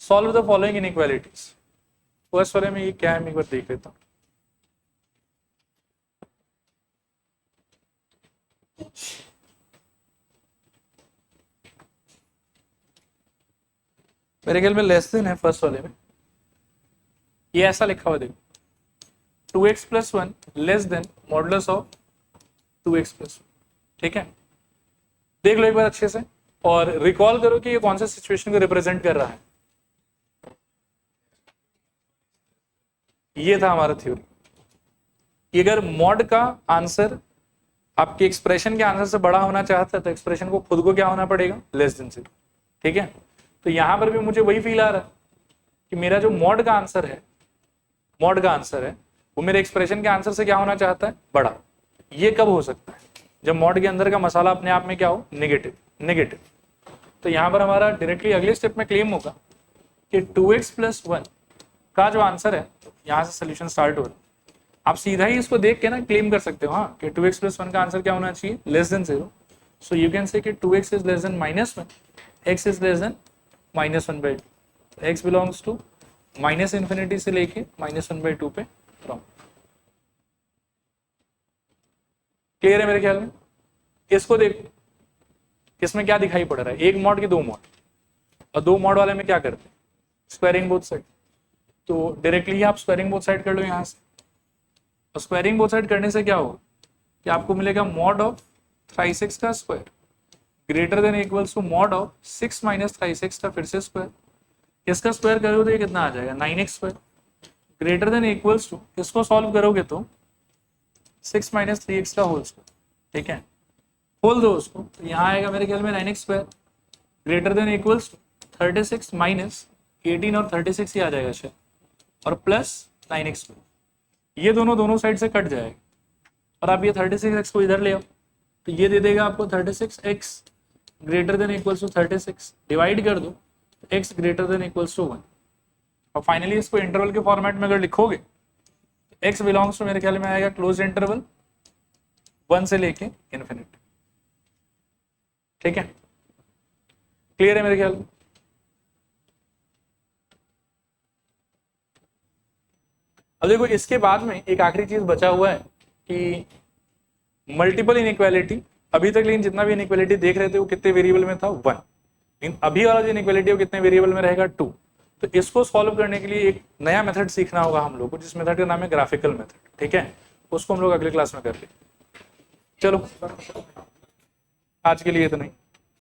solve the following inequalities. First वाले में ये क्या है मैं एक बार देख लेता हूँ। मेरे ख्याल में लेस देन है फर्स्ट वाले में। ये ऐसा लिखा हुआ देखो, 2x + 1 less than modulus of 2x + 1। ठीक है, देख लो एक बार अच्छे से और रिकॉल करो कि ये कौन सा सिचुएशन को रिप्रेजेंट कर रहा है। ये था हमारा थ्योरी। अगर मॉड का आंसर आपके एक्सप्रेशन के आंसर से बड़ा होना चाहता है तो एक्सप्रेशन को खुद को क्या होना पड़ेगा? Less than 0। ठीक है, तो यहां पर भी मुझे वही फील आ रहा है कि मेरा जो मॉड का आंसर है मॉड का आंसर है वो मेरे एक्सप्रेशन के आंसर से क्या होना चाहता है, बड़ा। ये कब हो सकता है, जब मॉड के अंदर का मसाला अपने आप में क्या हो, नेगेटिव। तो यहां पर हमारा डायरेक्टली अगले स्टेप में क्लेम होगा कि 2x + 1 का जो आंसर है, यहां से सोल्यूशन स्टार्ट हो रहा है। आप सीधा ही इसको देख के ना क्लेम कर सकते हो, हाँ, कि 2x + 1 का आंसर क्या होना चाहिए, <0। सो यू कैन से कि 2x is less than -1, x is less than -1/2। x belongs to -∞ से लेके -1/2 पे राउंड। क्लियर है मेरे ख्याल में? इसको देखो, इसमें क्या दिखाई पड़ रहा है, एक मॉड की दो मॉड, और दो मॉड वाले में क्या करते हैं, स्क्वायरिंग बोथ साइड। तो डायरेक्टली आप स्क्वायरिंग बोथ साइड कर लो यहां से, और स्क्वायरिंग बोथ साइड करने से क्या होगा कि आपको मिलेगा मॉड ऑफ 3x का square greater than equals to mod of 6 - 3x का फिर से स्क्वायर। इसका स्क्वायर करोगे तो ये कितना आ जाएगा, 9x² greater than equals to, इसको सॉल्व करोगे तो 6 - 3x का होल स्क्वायर। ठीक है, खोल दो उसको, तो यहाँ आएगा मेरे ख्याल में 9x² greater than equals to 36 - 18 और 36 ही आ जाएगा शायद, और प्लस 9x²। ये दोनों साइड से कट जाएगा, और आप ये 36x को इधर ले आओ, तो ये दे देगा आपको 36x greater than equals to 36, divide कर दो x greater than equals to 1, और फाइनली इसको इंटरवल के फॉर्मेट में अगर लिखोगे तो x बिलोंग्स टू मेरे ख्याल में आएगा क्लोज इंटरवल 1 से लेके इन्फिनिटी। ठीक है, क्लियर है मेरे ख्याल में? अब देखो इसके बाद में एक आखिरी चीज बचा हुआ है कि मल्टीपल इनइक्वालिटी। अभी तक लेकिन जितना भी इनइक्वालिटी देख रहे थे वो कितने वेरिएबल में था, 1। लेकिन अभी वाला जो इनइक्वालिटी वो कितने वेरिएबल में रहेगा, 2। तो इसको सॉल्व करने के लिए एक नया मेथड सीखना होगा हम लोग को, जिस मेथड का नाम है ग्राफिकल मेथड। ठीक है, उसको हम लोग अगले क्लास में कर लेंगे। चलो आज के लिए इतना ही।